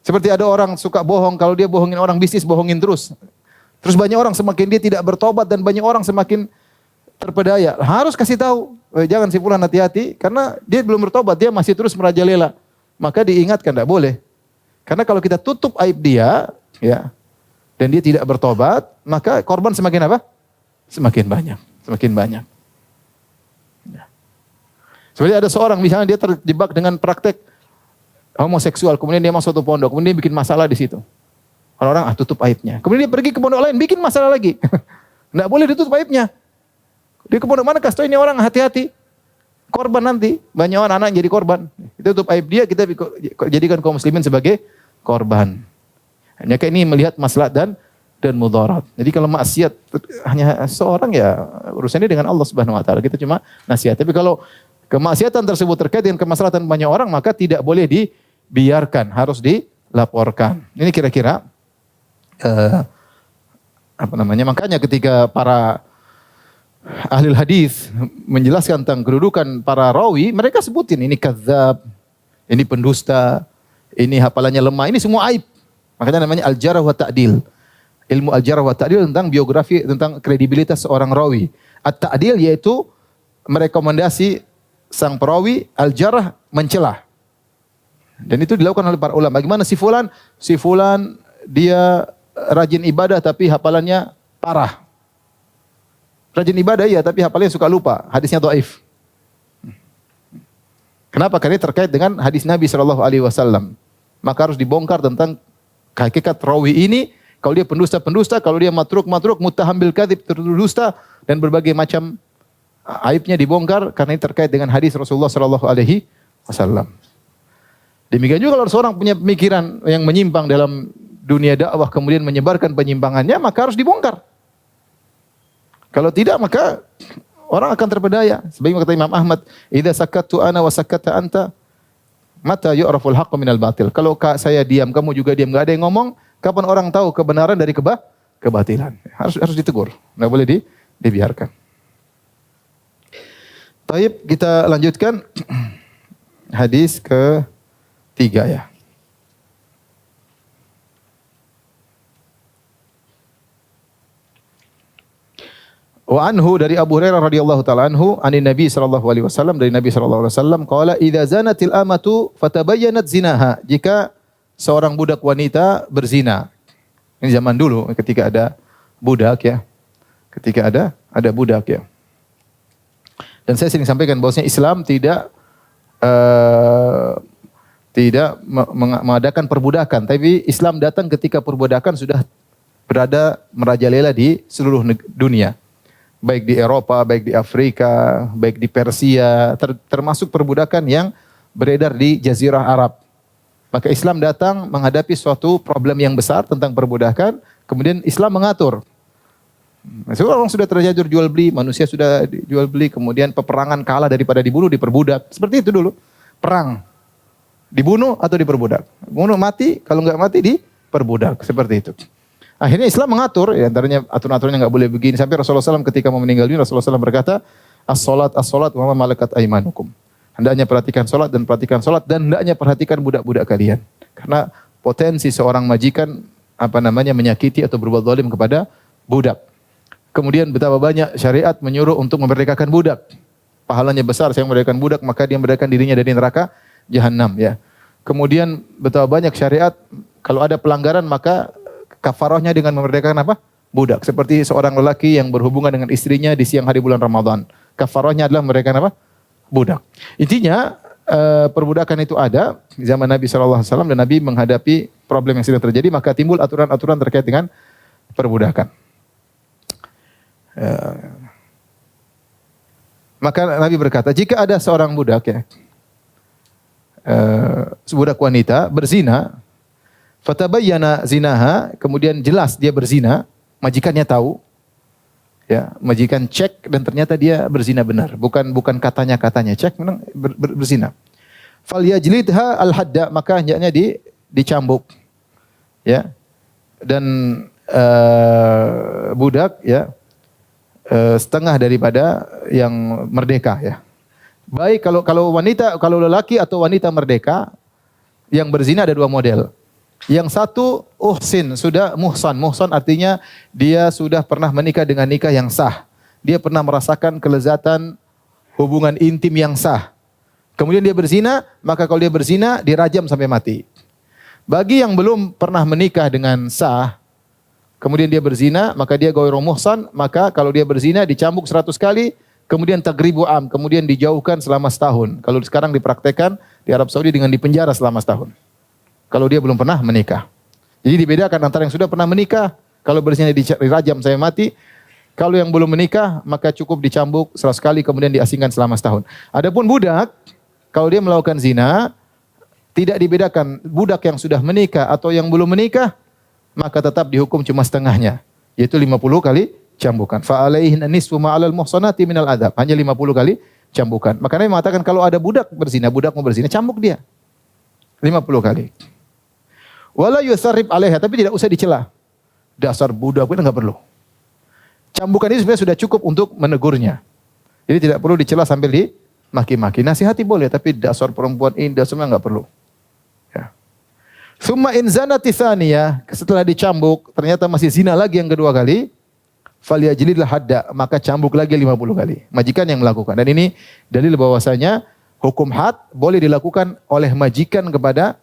Seperti ada orang suka bohong, kalau dia bohongin orang bisnis, bohongin terus. Terus banyak orang semakin dia tidak bertobat dan banyak orang semakin terpedaya. Harus kasih tahu, jangan si fulan hati-hati, karena dia belum bertobat, dia masih terus merajalela. Maka diingatkan, tidak boleh. Karena kalau kita tutup aib dia, ya, dan dia tidak bertobat, maka korban semakin apa? Semakin banyak, semakin banyak. Ya. Seperti ada seorang misalnya dia terjebak dengan praktek homoseksual, kemudian dia masuk suatu pondok, kemudian dia bikin masalah di situ. Orang-orang tutup aibnya. Kemudian dia pergi ke pondok lain, bikin masalah lagi. Nggak boleh ditutup aibnya. Dia ke pondok mana, kasih tahu ini orang hati-hati. Korban nanti. Banyak orang anak yang jadi korban. Itu tutup aib dia, kita jadikan kaum muslimin sebagai korban. Hanya kayak ini melihat maslahat dan mudarat. Jadi kalau maksiat hanya seorang, ya urusannya dengan Allah Subhanahu wa taala. Kita cuma nasihat. Tapi kalau kemaksiatan tersebut terkait dengan kemaslahatan banyak orang, maka tidak boleh dibiarkan, harus dilaporkan. Ini kira-kira makanya ketika para ahli hadis menjelaskan tentang kedudukan para rawi, mereka sebutin ini kadzab, ini pendusta, ini hafalannya lemah, ini semua aib. Makanya namanya al-jarh wa ta'dil. Ilmu al-jarh wa ta'dil tentang biografi, tentang kredibilitas seorang rawi. At-ta'dil yaitu merekomendasi sang perawi, al-jarh mencela. Dan itu dilakukan oleh para ulama. Bagaimana si fulan? Si fulan dia rajin ibadah tapi hafalannya parah. Rajin ibadah ya, tapi hafalannya suka lupa. Hadisnya dhaif. Kenapa? Karena terkait dengan hadis Nabi SAW. Maka harus dibongkar tentang hakikat rawi ini. Kalau dia pendusta-pendusta, kalau dia matruk-matruk, muttaham bil kadzib, terdusta, dan berbagai macam aibnya dibongkar karena ini terkait dengan hadis Rasulullah SAW. Demikian juga kalau seorang punya pemikiran yang menyimpang dalam dunia dakwah kemudian menyebarkan penyimpangannya, maka harus dibongkar. Kalau tidak, maka orang akan terpedaya. Sebagaimana kata Imam Ahmad, "Idza sakattu ana wa sakatta anta, mata yu'raful haqqu minal batil." Kalau saya diam, kamu juga diam, enggak ada yang ngomong, kapan orang tahu kebenaran dari kebatilan? Harus ditegur. Enggak boleh dibiarkan. Baik, kita lanjutkan hadis ke-3 ya. Wa anhu, dari Abu Hurairah radhiyallahu taala anhu, anin Nabi sallallahu alaihi wasallam, dari Nabi sallallahu alaihi wasallam, qala idza zanatil amatu fatabayyanat zinaha, jika seorang budak wanita berzina. Ini zaman dulu ketika ada budak ya. Ketika ada budak ya. Dan saya sering sampaikan bahwasanya Islam tidak mengadakan perbudakan, tapi Islam datang ketika perbudakan sudah berada merajalela di seluruh dunia. Baik di Eropa, baik di Afrika, baik di Persia, termasuk perbudakan yang beredar di Jazirah Arab. Maka Islam datang menghadapi suatu problem yang besar tentang perbudakan, kemudian Islam mengatur. Orang sudah terjajur jual beli, manusia sudah jual beli, kemudian peperangan kalah daripada dibunuh, diperbudak. Seperti itu dulu. Perang. Dibunuh atau diperbudak. Bunuh mati, kalau enggak mati diperbudak. Seperti itu. Akhirnya Islam mengatur, ya, antaranya aturan-aturan yang enggak boleh begini. Sampai Rasulullah SAW ketika mau meninggal dunia, Rasulullah SAW berkata, as-salat wa ma malakat aimanukum. Hendaknya perhatikan salat dan perhatikan salat, dan hendaknya perhatikan budak-budak kalian. Karena potensi seorang majikan menyakiti atau berbuat zalim kepada budak. Kemudian betapa banyak syariat menyuruh untuk memerdekakan budak. Pahalanya besar, saya memerdekakan budak, maka dia memerdekakan dirinya dari neraka jahanam ya. Kemudian betapa banyak syariat kalau ada pelanggaran maka kafarahnya dengan memerdekakan budak. Seperti seorang lelaki yang berhubungan dengan istrinya di siang hari bulan Ramadan. Kafarahnya adalah memerdekakan budak. Intinya perbudakan itu ada di zaman Nabi SAW dan Nabi menghadapi problem yang sedang terjadi, maka timbul aturan-aturan terkait dengan perbudakan. Maka Nabi berkata, jika ada seorang budak ya, budak wanita berzina, fatabayyana zinaha, kemudian jelas dia berzina, majikannya tahu, ya, majikan cek dan ternyata dia berzina benar, bukan katanya cek, memang berzina. Falyajlidha al-hadda, maka hendaknya dicambuk, ya, dan budak ya setengah daripada yang merdeka ya. Baik kalau wanita, kalau lelaki atau wanita merdeka yang berzina ada dua model. Yang satu uhsin, sudah muhsan. Muhsan artinya dia sudah pernah menikah dengan nikah yang sah. Dia pernah merasakan kelezatan hubungan intim yang sah. Kemudian dia berzina, maka kalau dia berzina dirajam sampai mati. Bagi yang belum pernah menikah dengan sah, kemudian dia berzina, maka dia ghairu muhsan, maka kalau dia berzina dicambuk 100 kali, kemudian tagribu am, kemudian dijauhkan selama setahun. Kalau sekarang dipraktekkan di Arab Saudi dengan dipenjara selama setahun. Kalau dia belum pernah menikah. Jadi dibedakan antara yang sudah pernah menikah, kalau berzina dirajam sampai mati. Kalau yang belum menikah, maka cukup dicambuk 100 kali kemudian diasingkan selama setahun. Adapun budak, kalau dia melakukan zina, tidak dibedakan budak yang sudah menikah atau yang belum menikah, maka tetap dihukum cuma setengahnya, yaitu 50 kali cambukan. Fa alaihin nisfu ma 'alal muhsanati minal adzab. Hanya 50 kali cambukan. Maka Nabi mengatakan kalau ada budak mau berzina, cambuk dia 50 kali. Wala yusarrib 'alaiha, tapi tidak usah dicela. Dasar budak itu enggak perlu. Cambukan ini sebenarnya sudah cukup untuk menegurnya. Jadi tidak perlu dicela sambil dimaki-maki. Nasihati boleh, tapi dasar perempuan ini dasarnya enggak perlu. Ya. Summa in zanati tsaniyah, setelah dicambuk ternyata masih zina lagi yang kedua kali, falyajlidlah hadda, maka cambuk lagi 50 kali. Majikan yang melakukan. Dan ini dalil bahwasanya hukum had boleh dilakukan oleh majikan kepada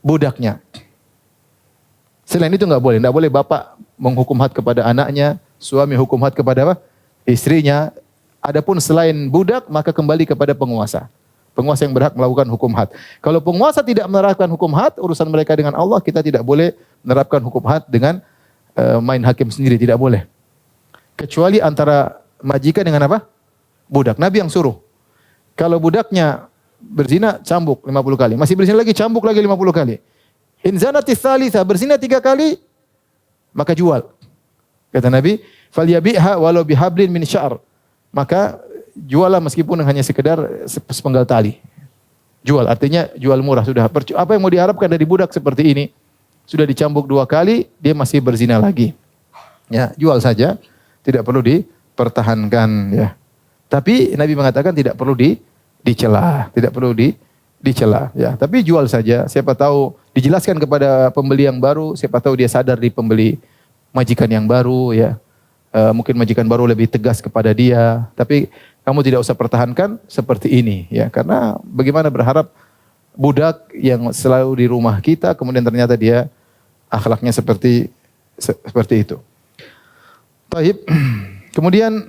budaknya. Selain itu enggak boleh bapak menghukum had kepada anaknya, suami hukum had kepada apa? Istrinya. Adapun selain budak maka kembali kepada penguasa. Penguasa yang berhak melakukan hukum had. Kalau penguasa tidak menerapkan hukum had, urusan mereka dengan Allah, kita tidak boleh menerapkan hukum had dengan main hakim sendiri, tidak boleh. Kecuali antara majikan dengan apa? Budak. Nabi yang suruh. Kalau budaknya berzina, cambuk 50 kali. Masih berzina lagi, cambuk lagi 50 kali. In zanati tsalitsa, berzina 3 kali, maka jual. Kata Nabi, falyabi'ha walau bihablin min sya'ar. Maka juallah meskipun hanya sekedar sepenggal tali. Jual, artinya jual murah sudah. Apa yang mau diharapkan dari budak seperti ini? Sudah dicambuk 2 kali, dia masih berzina lagi. Ya, jual saja, tidak perlu dipertahankan ya. Tapi Nabi mengatakan tidak perlu dicela, tidak perlu dicela ya. Tapi jual saja, siapa tahu dijelaskan kepada pembeli yang baru, siapa tahu dia sadar di pembeli majikan yang baru ya. Mungkin majikan baru lebih tegas kepada dia, tapi kamu tidak usah pertahankan seperti ini ya, karena bagaimana berharap budak yang selalu di rumah kita kemudian ternyata dia akhlaknya seperti itu. Taib. Kemudian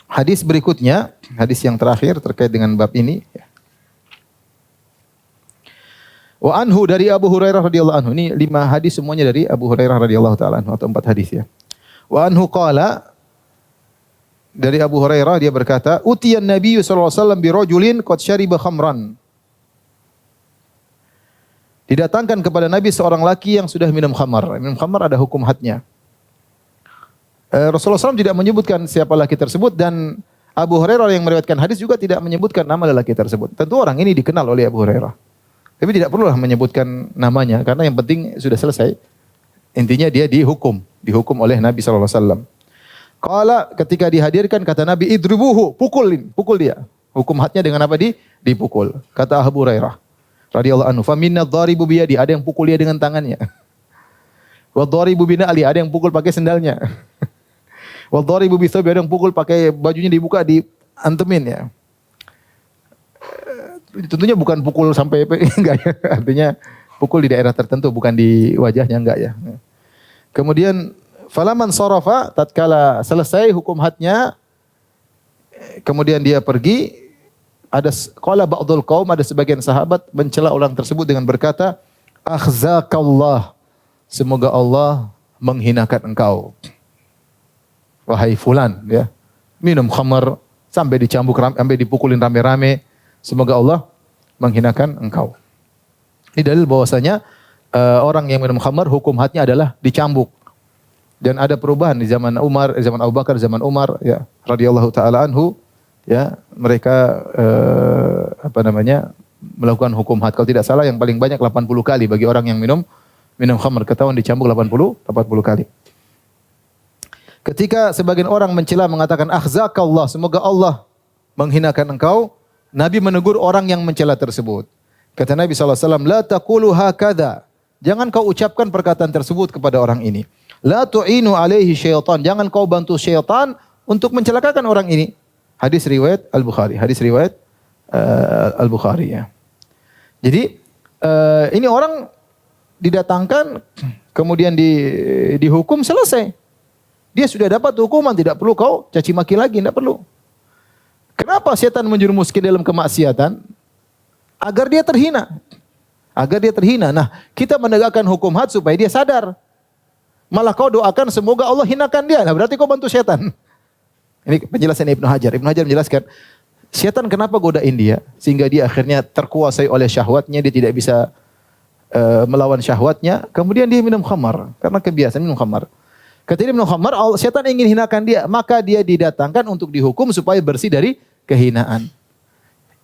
hadis berikutnya, hadis yang terakhir terkait dengan bab ini. Wa anhu dari Abu Hurairah radhiyallahu anhu. Ini 5 hadis semuanya dari Abu Hurairah radhiyallahu taala anhu atau 4 hadis ya. Wa anhu qala, dari Abu Hurairah dia berkata, utiyan Nabi sallallahu alaihi wasallam bi rajulin qad syariba khamran. Didatangkan kepada Nabi seorang laki yang sudah minum khamar. Minum khamar ada hukum hadnya. Rasulullah SAW tidak menyebutkan siapa laki tersebut dan Abu Hurairah yang meriwayatkan hadis juga tidak menyebutkan nama lelaki tersebut. Tentu orang ini dikenal oleh Abu Hurairah. Tapi tidak perlulah menyebutkan namanya karena yang penting sudah selesai. Intinya dia dihukum oleh Nabi sallallahu alaihi wasallam. Qala, ketika dihadirkan kata Nabi, idrubuhu, pukul dia. Hukum hadnya dengan apa? Dipukul. Kata Abu Hurairah radhiyallahu anhu, fa minna dharibu biyadi, ada yang pukul dia dengan tangannya. Wa dharibu bina'li, ada yang pukul pakai sendalnya. Wa dharibu bithabi, ada yang pukul pakai bajunya dibuka diantemin ya. Tentunya bukan pukul sampai enggak ya. Artinya pukul di daerah tertentu, bukan di wajahnya, enggak ya. Kemudian falaman sarafa, tatkala selesai hukum hadnya, kemudian dia pergi, ada qala ba'dul qaum, ada sebagian sahabat mencela orang tersebut dengan berkata, akhzakallah, semoga Allah menghinakan engkau. Wahai fulan ya, minum khamar sampai dicambuk, sampai dipukulin rame-rame, semoga Allah menghinakan engkau. Ini dalil bahwasanya orang yang minum khamar hukum hadnya adalah dicambuk. Dan ada perubahan di zaman Umar, zaman Abu Bakar, zaman Umar ya radhiyallahu taala anhu ya, mereka melakukan hukum had. Kalau tidak salah yang paling banyak 80 kali bagi orang yang minum khamar, ketahuan dicambuk 80 kali. Ketika sebagian orang mencela mengatakan akhzakallah, semoga Allah menghinakan engkau, Nabi menegur orang yang mencela tersebut. Kata Nabi SAW, la taqulu hakadha. Jangan kau ucapkan perkataan tersebut kepada orang ini. La tu'inu alaihi syaitan. Jangan kau bantu syaitan untuk mencelakakan orang ini. Hadis riwayat Al-Bukhari. Al-Bukhari ya. Jadi ini orang didatangkan kemudian dihukum, selesai. Dia sudah dapat hukuman, tidak perlu kau caci maki lagi, tidak perlu. Kenapa setan menjerumuskan dalam kemaksiatan? Agar dia terhina. agar dia terhina. Nah, kita menegakkan hukum had supaya dia sadar. Malah kau doakan semoga Allah hinakan dia. Nah, berarti kau bantu setan. Ini penjelasan Ibnu Hajar. Ibnu Hajar menjelaskan, setan kenapa godain dia sehingga dia akhirnya terkuasai oleh syahwatnya, dia tidak bisa melawan syahwatnya. Kemudian dia minum khamar karena kebiasaan minum khamar. Ketika dia minum khamar, setan ingin hinakan dia, maka dia didatangkan untuk dihukum supaya bersih dari kehinaan.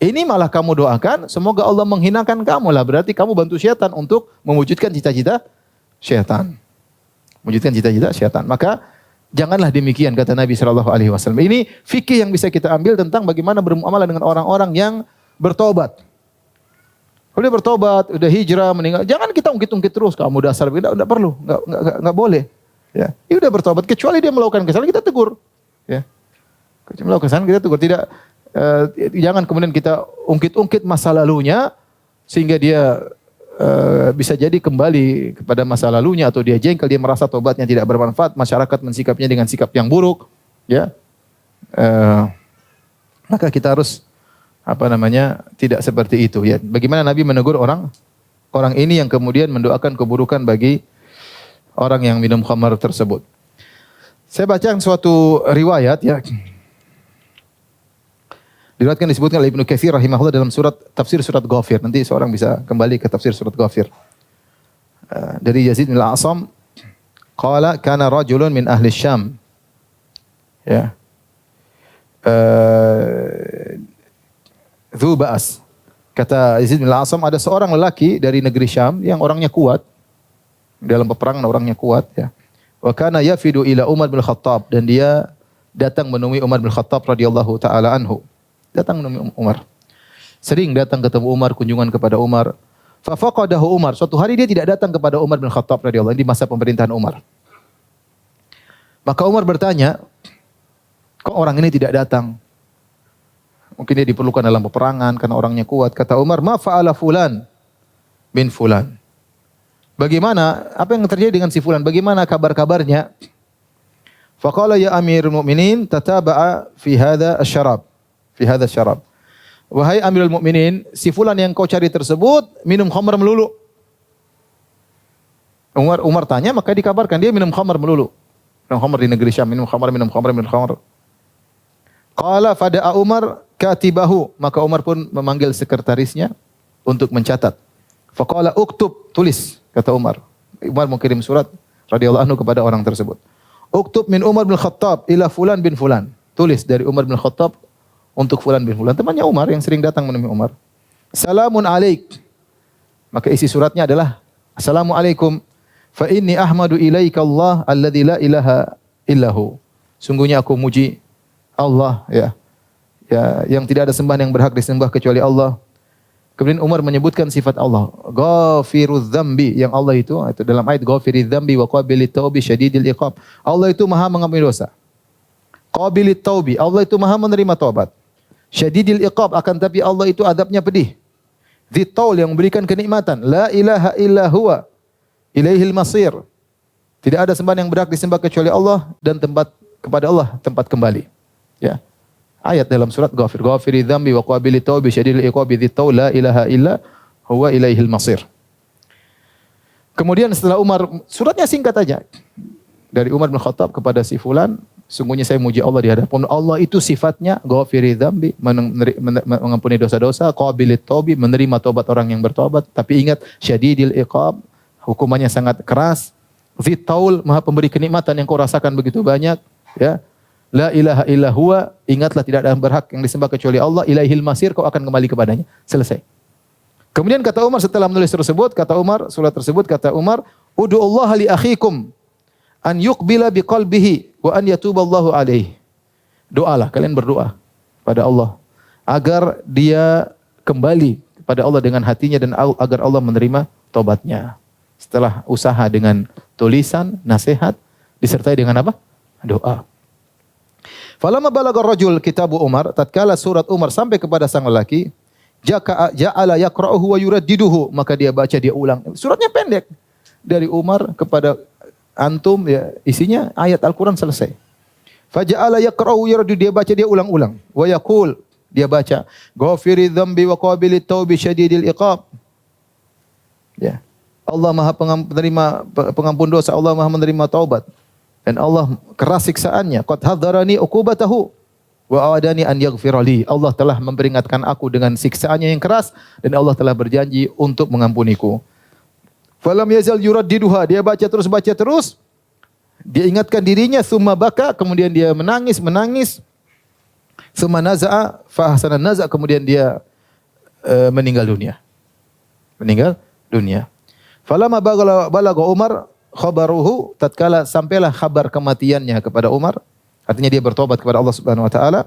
Ini malah kamu doakan, semoga Allah menghinakan kamu lah. Berarti kamu bantu setan untuk mewujudkan cita-cita setan. Mewujudkan cita-cita setan. Maka janganlah demikian kata Nabi SAW. Ini fikih yang bisa kita ambil tentang bagaimana bermuamalah dengan orang-orang yang bertobat. Kalau dia bertobat, udah hijrah, meninggal, jangan kita ungkit-ungkit terus. Kamu dasar, tidak perlu, nggak boleh. Ya, dia udah bertobat. Kecuali dia melakukan kesalahan, kita tegur. Ya, kecuali melakukan kesalahan kita tegur. Tidak, jangan kemudian kita ungkit-ungkit masa lalunya sehingga dia bisa jadi kembali kepada masa lalunya atau dia jengkel, dia merasa tobatnya tidak bermanfaat, masyarakat mensikapnya dengan sikap yang buruk, ya. Maka kita harus tidak seperti itu, ya. Bagaimana Nabi menegur orang ini yang kemudian mendoakan keburukan bagi orang yang minum khamar tersebut. Saya baca suatu riwayat, ya. Diriwayatkan disebutkan oleh Ibnu Katsir rahimahullah dalam tafsir surat Ghafir. Nanti seorang bisa kembali ke tafsir surat Ghafir. Dari Yazid bin Al-Asam, qala kana rajulun min ahli Syam. Ya. Dzu ba'as. Kata Yazid bin Al-Asam, ada seorang lelaki dari negeri Syam yang orangnya kuat. Dalam peperangan orangnya kuat, ya. Wa kana yafidu ila Umar bin Khattab, dan dia datang menemui Umar bin Khattab radhiyallahu taala anhu. Datang menemui Umar. Sering datang ketemu Umar, kunjungan kepada Umar. Fa faqadahu Umar. Suatu hari dia tidak datang kepada Umar bin Khattab radhiyallahu anhu di masa pemerintahan Umar. Maka Umar bertanya, kok orang ini tidak datang? Mungkin dia diperlukan dalam peperangan karena orangnya kuat. Kata Umar, ma fa'ala fulan bin fulan. Bagaimana, apa yang terjadi dengan si fulan? Bagaimana kabar-kabarnya? Faqala ya Amirul Mukminin tataba'a fi hadha asy-syarab. Fi hadha asy-syarab. Wahai Amirul Mukminin, si fulan yang kau cari tersebut minum khamar melulu. Umar tanya, maka dikabarkan dia minum khamar melulu. Minum khamar di negeri Syam, minum khamar. Qala fada'a Umar katibahu, maka Umar pun memanggil sekretarisnya untuk mencatat. Faqala uktub, tulis, kata Umar. Umar mengirim surat radhiyallahu anhu kepada orang tersebut. Uktub min Umar bin Khattab ila fulan bin fulan. Tulis dari Umar bin Khattab untuk fulan bin fulan. Temannya Umar yang sering datang menemui Umar. Salamun alaik. Maka isi suratnya adalah Assalamualaikum. Fa inni ahmadu ilaika Allah alladzi la ilaha illahu. Sungguhnya aku muji Allah, ya yang tidak ada sembahan yang berhak disembah kecuali Allah. Kemudian Umar menyebutkan sifat Allah, Ghafirudz dzambi, yang Allah itu dalam ayat Ghafiridz dzambi wa qabilit taubi syadidil iqab. Allah itu Maha mengampuni dosa. Qabilit taubi, Allah itu Maha menerima taubat. Syadidil iqab, akan tapi Allah itu adabnya pedih. Dzitaul, yang memberikan kenikmatan. La ilaha illa huwa ilaihil masir. Tidak ada sembahan yang berhak disembah kecuali Allah, dan kepada Allah tempat kembali. Ya. Ayat dalam surat Ghafir. Ghafiridz dzambi wa qabilit taubi syadidil iqabi dzitaul la ilaha illa huwa ilaihil masir. Kemudian setelah Umar, suratnya singkat aja. Dari Umar bin Khattab kepada si fulan, sungguhnya saya muji Allah di hadapan Allah, itu sifatnya Ghafiridz dzambi, mengampuni dosa-dosa, qabilit taubi, menerima tobat orang yang bertobat, tapi ingat syadidil iqab, hukumannya sangat keras. Dzitaul, Maha pemberi kenikmatan yang kau rasakan begitu banyak, ya. La ilaha illa huwa, ingatlah tidak ada yang berhak yang disembah kecuali Allah, ilaihil masir, kau akan kembali kepadanya. Selesai. Kemudian kata Umar setelah menulis tersebut, surat tersebut, kata Umar, Udu'ullaha li akhikum an yuqbila biqalbihi wa an yatuballahu alaihi. Doalah, kalian berdoa pada Allah agar dia kembali kepada Allah dengan hatinya dan agar Allah menerima tobatnya. Setelah usaha dengan tulisan, nasihat, disertai dengan apa? Doa. Falamma balagha rajul kitabu Umar, tatkala surat Umar sampai kepada sang lelaki, ja'ala yaqra'uhu wa yuraddiduhu, maka dia baca, dia ulang. Suratnya pendek. Dari Umar kepada antum, ya, isinya ayat Al-Qur'an selesai. Faja'ala yaqra'uhu yuraddidu, dia baca, dia ulang-ulang. Wa yaqul, dia baca, Ghafiridz dzambi wa qabilit taubi syadidil iqab. Ya. Allah Maha penerima pengampun dosa, Allah Maha menerima taubat. Dan Allah keras siksaannya. Qad hadzarani uqubatahu wa awadani an yaghfira li. Allah telah memperingatkan aku dengan siksaannya yang keras dan Allah telah berjanji untuk mengampuniku. Falam yazal yuraddiduha, dia baca terus. Dia ingatkan dirinya, summa baka, kemudian dia menangis. Summa naza'a fa ahsana naza', kemudian dia meninggal dunia. Falamma balagha Umar khabaruhu, tatkala sampailah kabar kematiannya kepada Umar, artinya dia bertobat kepada Allah Subhanahu wa taala,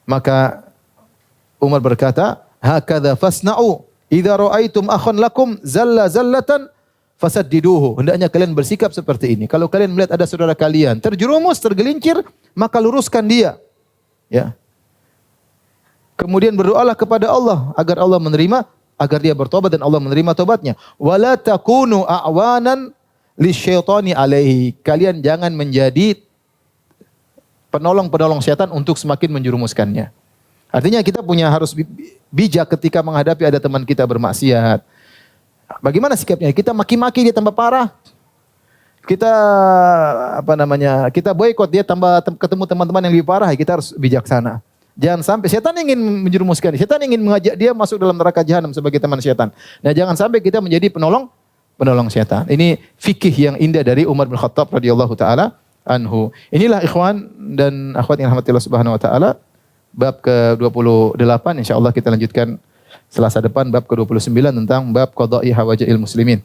maka Umar berkata, hakadha fasna'u idza ra'aitum akhan lakum zallatan fasaddiduhu. Hendaknya kalian bersikap seperti ini. Kalau kalian melihat ada saudara kalian terjerumus, tergelincir, maka luruskan dia. Ya. Kemudian berdoalah kepada Allah agar Allah menerima, agar dia bertobat dan Allah menerima tobatnya. Wala takunu a'wanan lisyaitani alaihi. Kalian jangan menjadi penolong-penolong setan untuk semakin menjerumuskannya. Artinya kita harus bijak ketika menghadapi ada teman kita bermaksiat. Bagaimana sikapnya? Kita maki-maki dia tambah parah. Kita boikot dia tambah ketemu teman-teman yang lebih parah, kita harus bijaksana. Jangan sampai setan ingin menjerumuskan, setan ingin mengajak dia masuk dalam neraka jahanam sebagai teman setan. Nah, jangan sampai kita menjadi penolong setan. Ini fikih yang indah dari Umar bin Khattab radhiyallahu taala anhu. Inilah ikhwan dan akhwat yang rahmatillah subhanahu wa taala, bab ke-28 insyaallah kita lanjutkan Selasa depan, bab ke-29 tentang bab qada'i hawajail muslimin.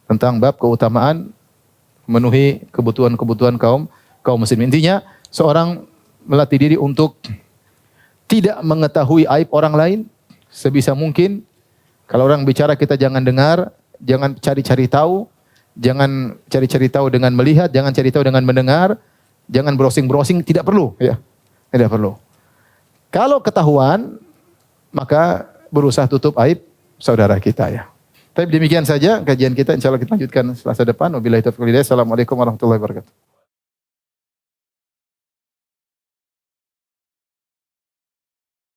Tentang bab keutamaan memenuhi kebutuhan-kebutuhan kaum muslimin. Intinya seorang melatih diri untuk tidak mengetahui aib orang lain sebisa mungkin. Kalau orang bicara kita jangan dengar, jangan cari-cari tahu, jangan cari-cari tahu dengan melihat, jangan cari tahu dengan mendengar, jangan browsing-browsing, tidak perlu ya. Tidak perlu. Kalau ketahuan maka berusaha tutup aib saudara kita ya. Tapi demikian saja kajian kita, insyaallah kita lanjutkan Selasa depan. Wabillahi taufiq wal hidayah. Assalamualaikum warahmatullahi wabarakatuh.